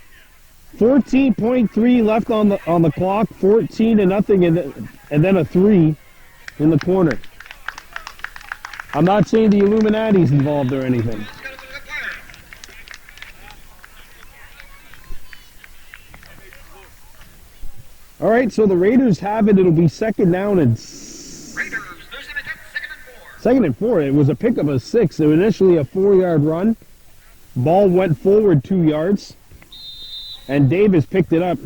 Speaker 1: 14.3 left on the clock, 14-0, and then a 3 in the corner. I'm not saying the Illuminati's involved or anything. All right, so the Raiders have it. It'll be second down and second and 4. It was a pickup of 6. It was initially a 4-yard run. Ball went forward 2 yards. And Davis picked it up.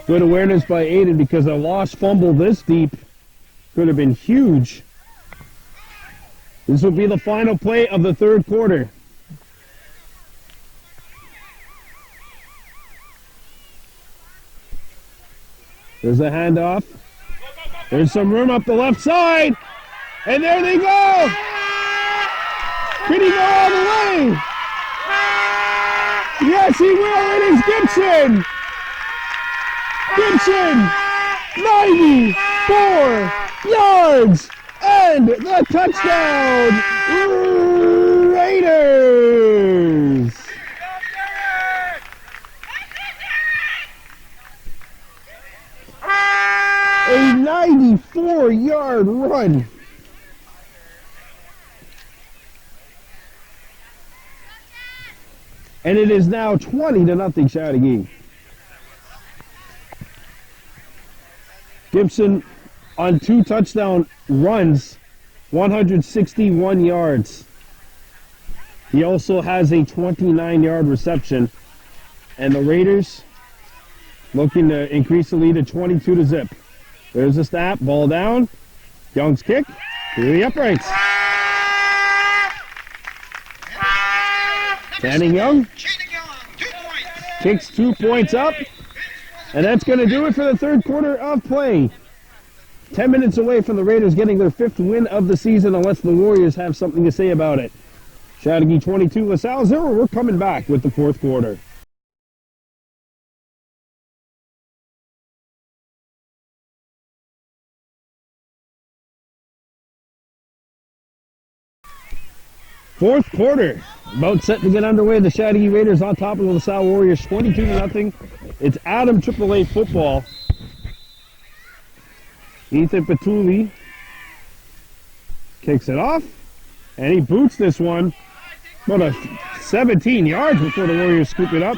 Speaker 1: Good awareness by Aiden, because a lost fumble this deep could have been huge. This will be the final play of the third quarter. There's a handoff. There's some room up the left side. And there they go. Can he go all the way? Yes, he will. It is Gibson. Gibson, 94 yards, and the touchdown, Raiders. A 94-yard run. And it is now 20-0 Chateauguay. Gibson on 2 touchdown runs, 161 yards. He also has a 29-yard reception. And the Raiders looking to increase the lead to 22-0. There's the snap, ball down. Young's kick to the uprights. Channing Young kicks 2 points up. And that's going to do it for the third quarter of play. 10 minutes away from the Raiders getting their 5th win of the season, unless the Warriors have something to say about it. Chateauguay 22, LaSalle 0. We're coming back with the fourth quarter. Fourth quarter, about set to get underway. The Chateauguay Raiders on top of the LaSalle Warriors, 22-0. It's Adam AAA football. Ethan Patuli kicks it off, and he boots this one about 17 yards before the Warriors scoop it up.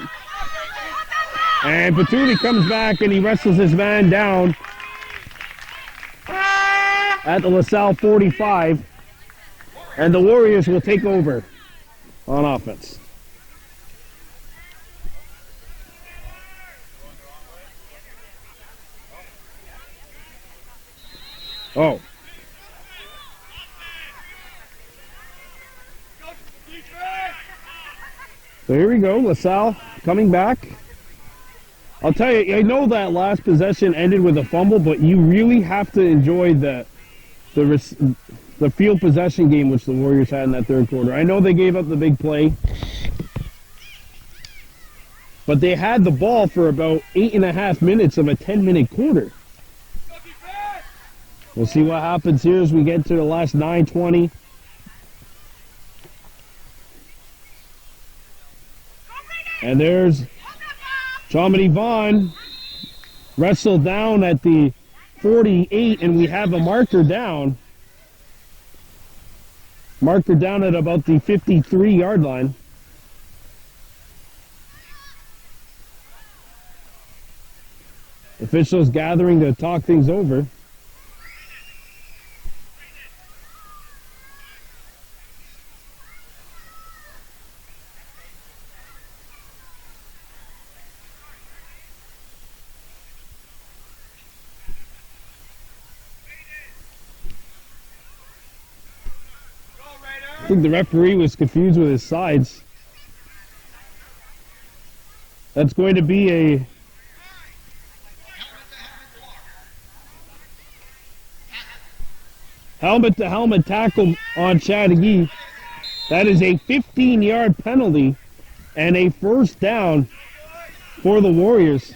Speaker 1: And Patuli comes back and he wrestles his man down at the LaSalle 45. And the Warriors will take over on offense. Oh. So here we go, LaSalle coming back. I'll tell you, I know that last possession ended with a fumble, but you really have to enjoy the field possession game which the Warriors had in that third quarter. I know they gave up the big play, but they had the ball for about 8.5 minutes of a 10-minute quarter. We'll see what happens here as we get to the last 9:20. And there's Jomini Vaughn wrestled down at the 48, and we have a marker down. Marker down at about the 53-yard line. Officials gathering to talk things over. I think the referee was confused with his sides. That's going to be a helmet-to-helmet tackle on Chateauguay. That is a 15-yard penalty and a first down for the Warriors.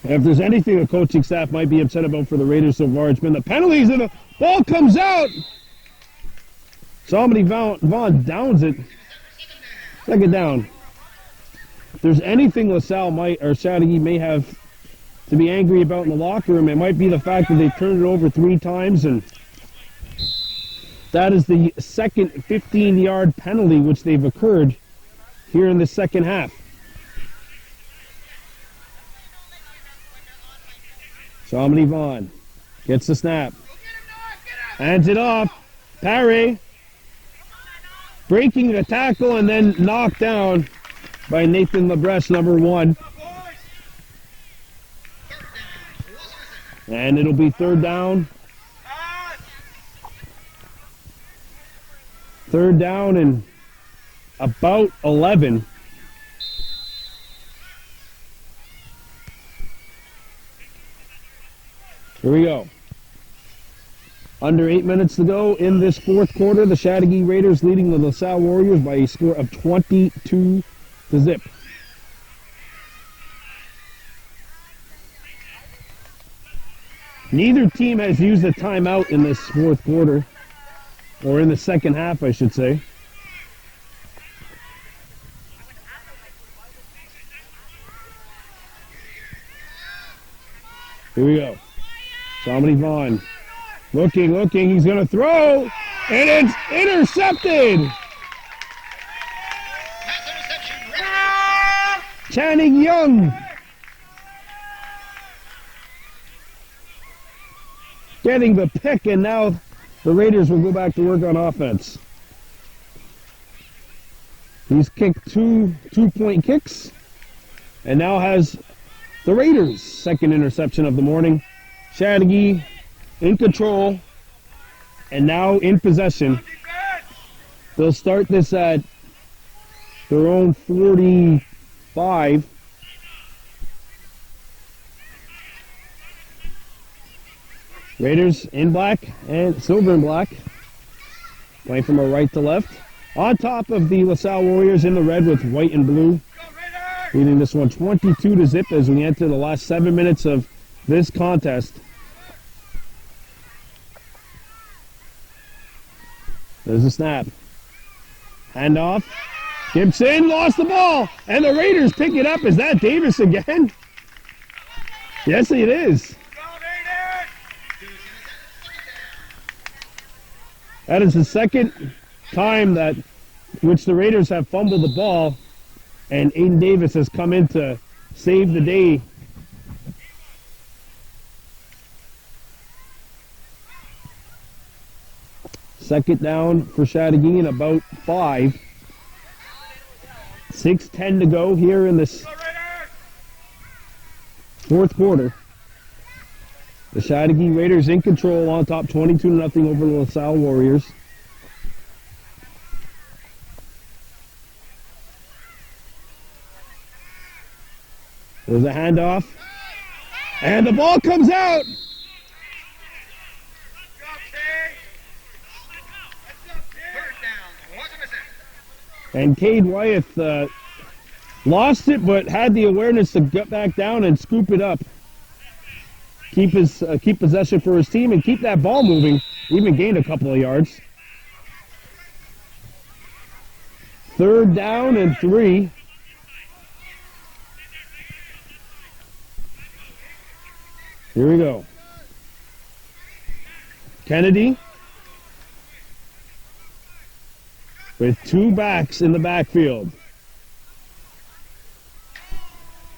Speaker 1: And if there's anything the coaching staff might be upset about for the Raiders so far, it's been the penalties, and the ball comes out. Somebody Vaughn downs it. Second down. If there's anything LaSalle might, or Chateauguay may have to be angry about in the locker room, it might be the fact that they turned it over 3 times, and that is the second 15-yard penalty which they've occurred here in the second half. Somebody Vaughn gets the snap. Hands it off. Parry. Breaking the tackle and then knocked down by Nathan Lebrecht, number 1. And it'll be third down. Third down and about 11. Here we go. Under 8 minutes to go in this fourth quarter. The Chateauguay Raiders leading the LaSalle Warriors by a score of 22-0. Neither team has used a timeout in this fourth quarter, or in the second half, I should say. Here we go. Somebody Vaughn. Looking, he's going to throw, and it's intercepted! Channing Young getting the pick, and now the Raiders will go back to work on offense. He's kicked two two-point kicks, and now has the Raiders' second interception of the morning. Chateauguay in control, and now in possession. They'll start this at their own 45. Raiders in black and silver and black. Playing from a right to left. On top of the LaSalle Warriors in the red with white and blue. Leading this one 22-0 as we enter the last 7 minutes of this contest. There's a snap. Handoff. Gibson lost the ball. And the Raiders pick it up. Is that Davis again? Yes, it is. That is the second time that which the Raiders have fumbled the ball. And Aiden Davis has come in to save the day. Second down for Chateauguay in about 5. 6:10 to go here in this fourth quarter. The Chateauguay Raiders in control on top 22-0 over the LaSalle Warriors. There's a handoff. And the ball comes out. And Cade Wyeth lost it, but had the awareness to get back down and scoop it up. Keep possession for his team and keep that ball moving. Even gained a couple of yards. 3rd down and 3. Here we go. Kennedy with 2 backs in the backfield.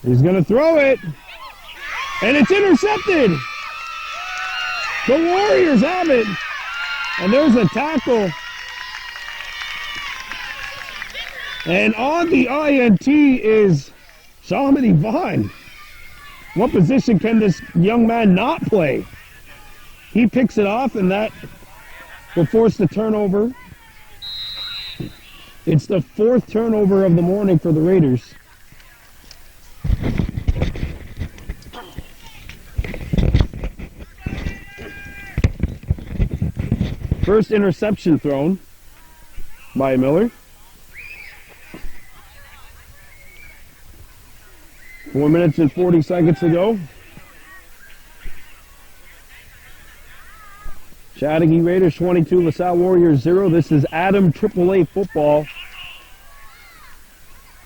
Speaker 1: He's going to throw it. And it's intercepted. The Warriors have it. And there's a tackle. And on the INT is Shamini Vaughn. What position can this young man not play? He picks it off, and that will force the turnover. It's the 4th turnover of the morning for the Raiders. First interception thrown by Miller. 4 minutes and 40 seconds to go. Chateauguay Raiders 22, LaSalle Warriors 0. This is Adam AAA football.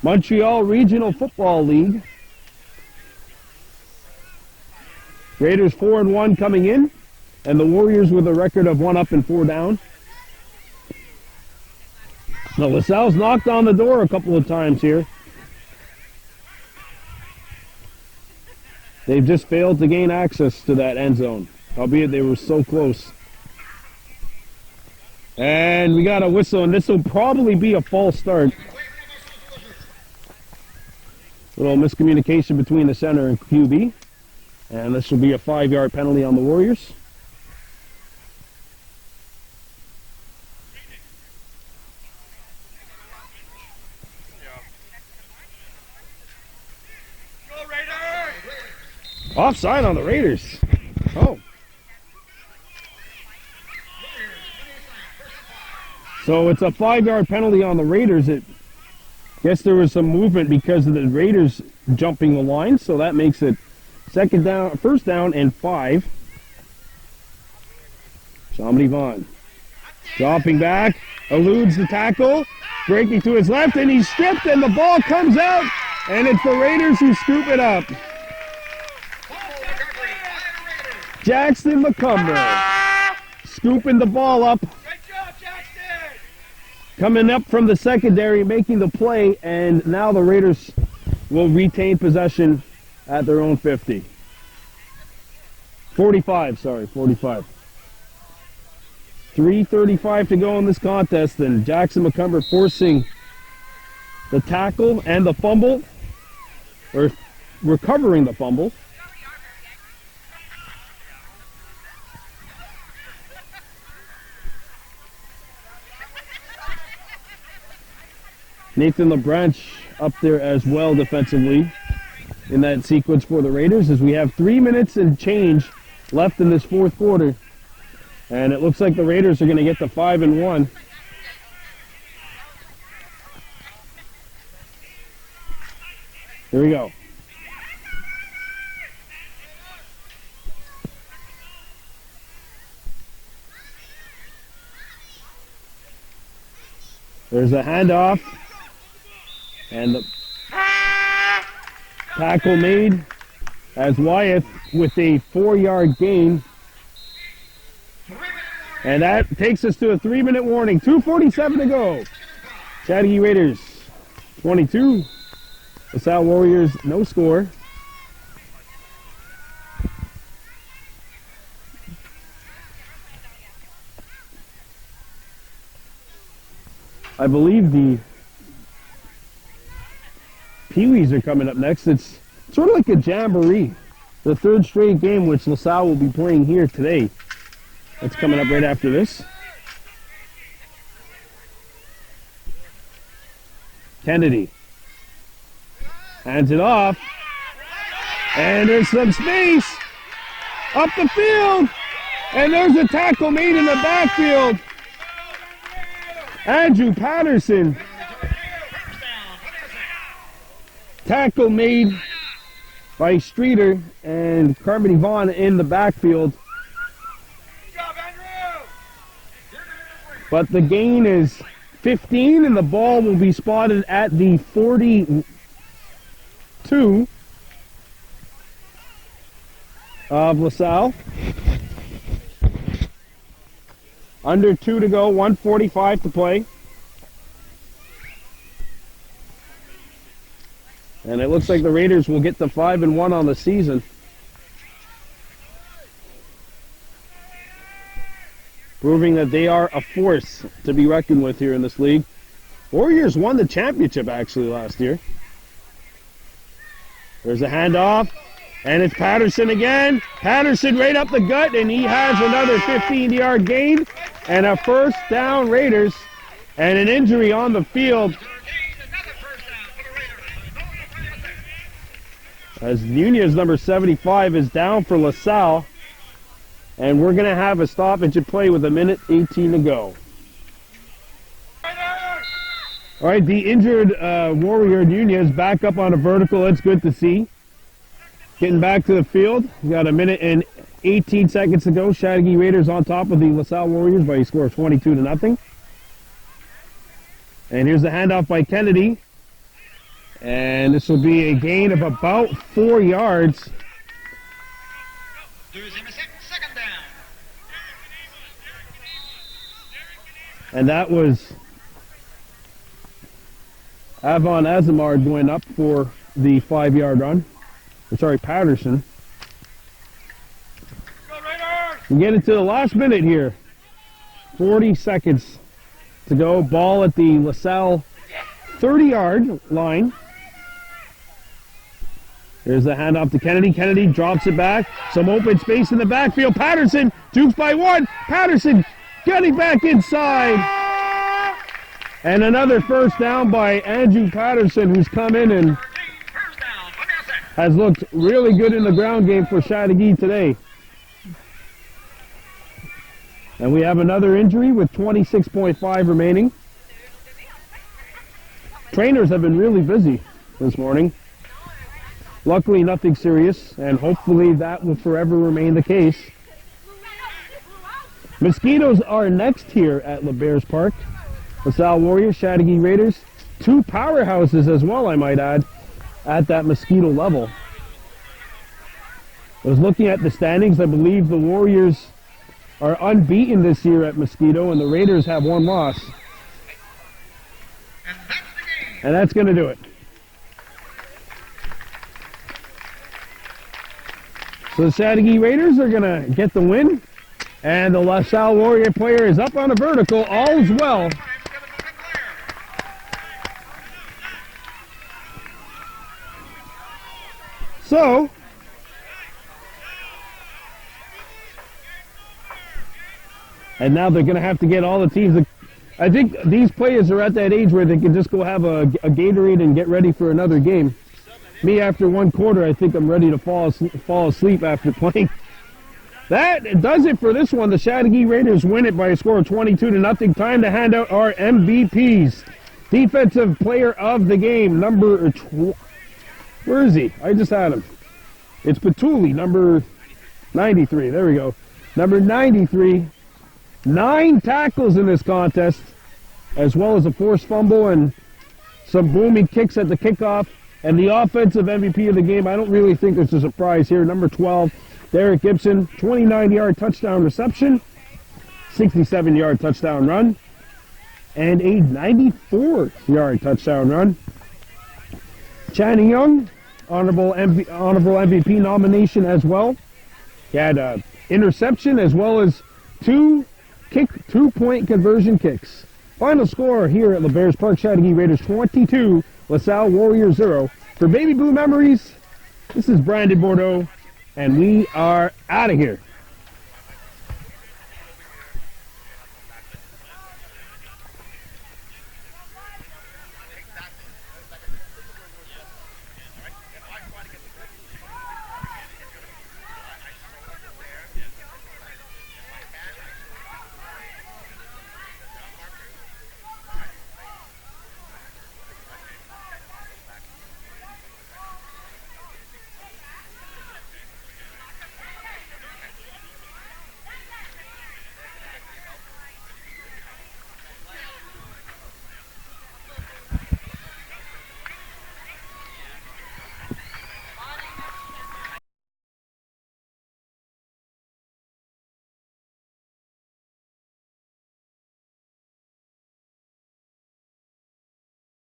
Speaker 1: Montreal Regional Football League. Raiders 4-1 coming in, and the Warriors with a record of 1 up and 4 down. Now LaSalle's knocked on the door a couple of times here. They've just failed to gain access to that end zone, albeit they were so close. And we got a whistle, and this will probably be a false start. Little miscommunication between the center and QB. And this will be a 5-yard penalty on the Warriors. Offside on the Raiders. Oh. So it's a 5-yard penalty on the Raiders. Guess there was some movement because of the Raiders jumping the line, so that makes it first down and 5. Shamini Vaughn dropping back, eludes the tackle, breaking to his left, and he's stripped, and the ball comes out, and it's the Raiders who scoop it up. Jackson McCumber scooping the ball up. Coming up from the secondary, making the play, and now the Raiders will retain possession at their own 50. 45. 3:35 to go in this contest, and Jackson McCumber forcing the tackle and the fumble, or recovering the fumble. Nathan LeBranch up there as well defensively in that sequence for the Raiders, as we have 3 minutes and change left in this fourth quarter. And it looks like the Raiders are going to get the 5-1. Here we go. There's a handoff. And the tackle made as Wyeth with a 4-yard gain. And that takes us to a 3-minute warning. 2:47 to go. Chateauguay Raiders 22. LaSalle Warriors no score. I believe the Pee-wees are coming up next. It's sort of like a jamboree. The third straight game which LaSalle will be playing here today. That's coming up right after this. Kennedy hands it off. And there's some space up the field. And there's a tackle made in the backfield. Andrew Patterson. Tackle made by Streeter and Carmody Vaughn in the backfield. But the gain is 15 and the ball will be spotted at the 42 of LaSalle. Under 2 to go, 1:45 to play. And it looks like the Raiders will get the 5-1 on the season. Proving that they are a force to be reckoned with here in this league. Warriors won the championship actually last year. There's a handoff. And it's Patterson again. Patterson right up the gut, and he has another 15-yard gain. And a first down Raiders. And an injury on the field. As Nunez, number 75, is down for LaSalle. And we're going to have a stoppage at play with 1:18 to go. All right, the injured Warrior Nunez back up on a vertical. That's good to see. Getting back to the field. We got 1:18 to go. Chateauguay Raiders on top of the LaSalle Warriors by a score of 22-0. And here's the handoff by Kennedy. And this will be a gain of about 4 yards.
Speaker 2: Second down.
Speaker 1: And that was Avon Azamard going up for the 5-yard run. Sorry, Patterson. We get into the last minute here. 40 seconds to go. Ball at the LaSalle 30-yard line. There's the handoff to Kennedy. Kennedy drops it back. Some open space in the backfield. Patterson jukes by one. Patterson getting back inside. And another first down by Andrew Patterson, who's come in and has looked really good in the ground game for Chateauguay today. And we have another injury with 26.5 remaining. Trainers have been really busy this morning. Luckily, nothing serious, and hopefully that will forever remain the case. Mosquitoes are next here at LeBears Park. LaSalle Warriors, Chateauguay Raiders. Two powerhouses as well, I might add, at that Mosquito level. I was looking at the standings. I believe the Warriors are unbeaten this year at Mosquito, and the Raiders have one loss. And that's going to do it. So the Chateauguay Raiders are going to get the win, and the LaSalle Warrior player is up on a vertical. All's well. So, and now they're going to have to get all the teams. I think these players are at that age where they can just go have a Gatorade and get ready for another game. Me, after one quarter, I think I'm ready to fall asleep after playing That does it for this one. The Chateauguay Raiders win it by a score of 22-0. Time to hand out our MVPs. Defensive player of the game, where is he? I just had him. It's Patuli, number 93. There we go. Number 93. 9 tackles in this contest, as well as a forced fumble and some booming kicks at the kickoff. And the offensive MVP of the game, I don't really think it's a surprise here. Number 12, Derek Gibson, 29-yard touchdown reception, 67-yard touchdown run, and a 94-yard touchdown run. Channing Young, honorable MVP nomination as well. He had an interception as well as 2-point conversion kicks. Final score here at LeBears Park, Chateauguay Raiders 22, LaSalle Warriors 0. For Baby Blue Memories, this is Brandon Bordeaux, and we are out of here.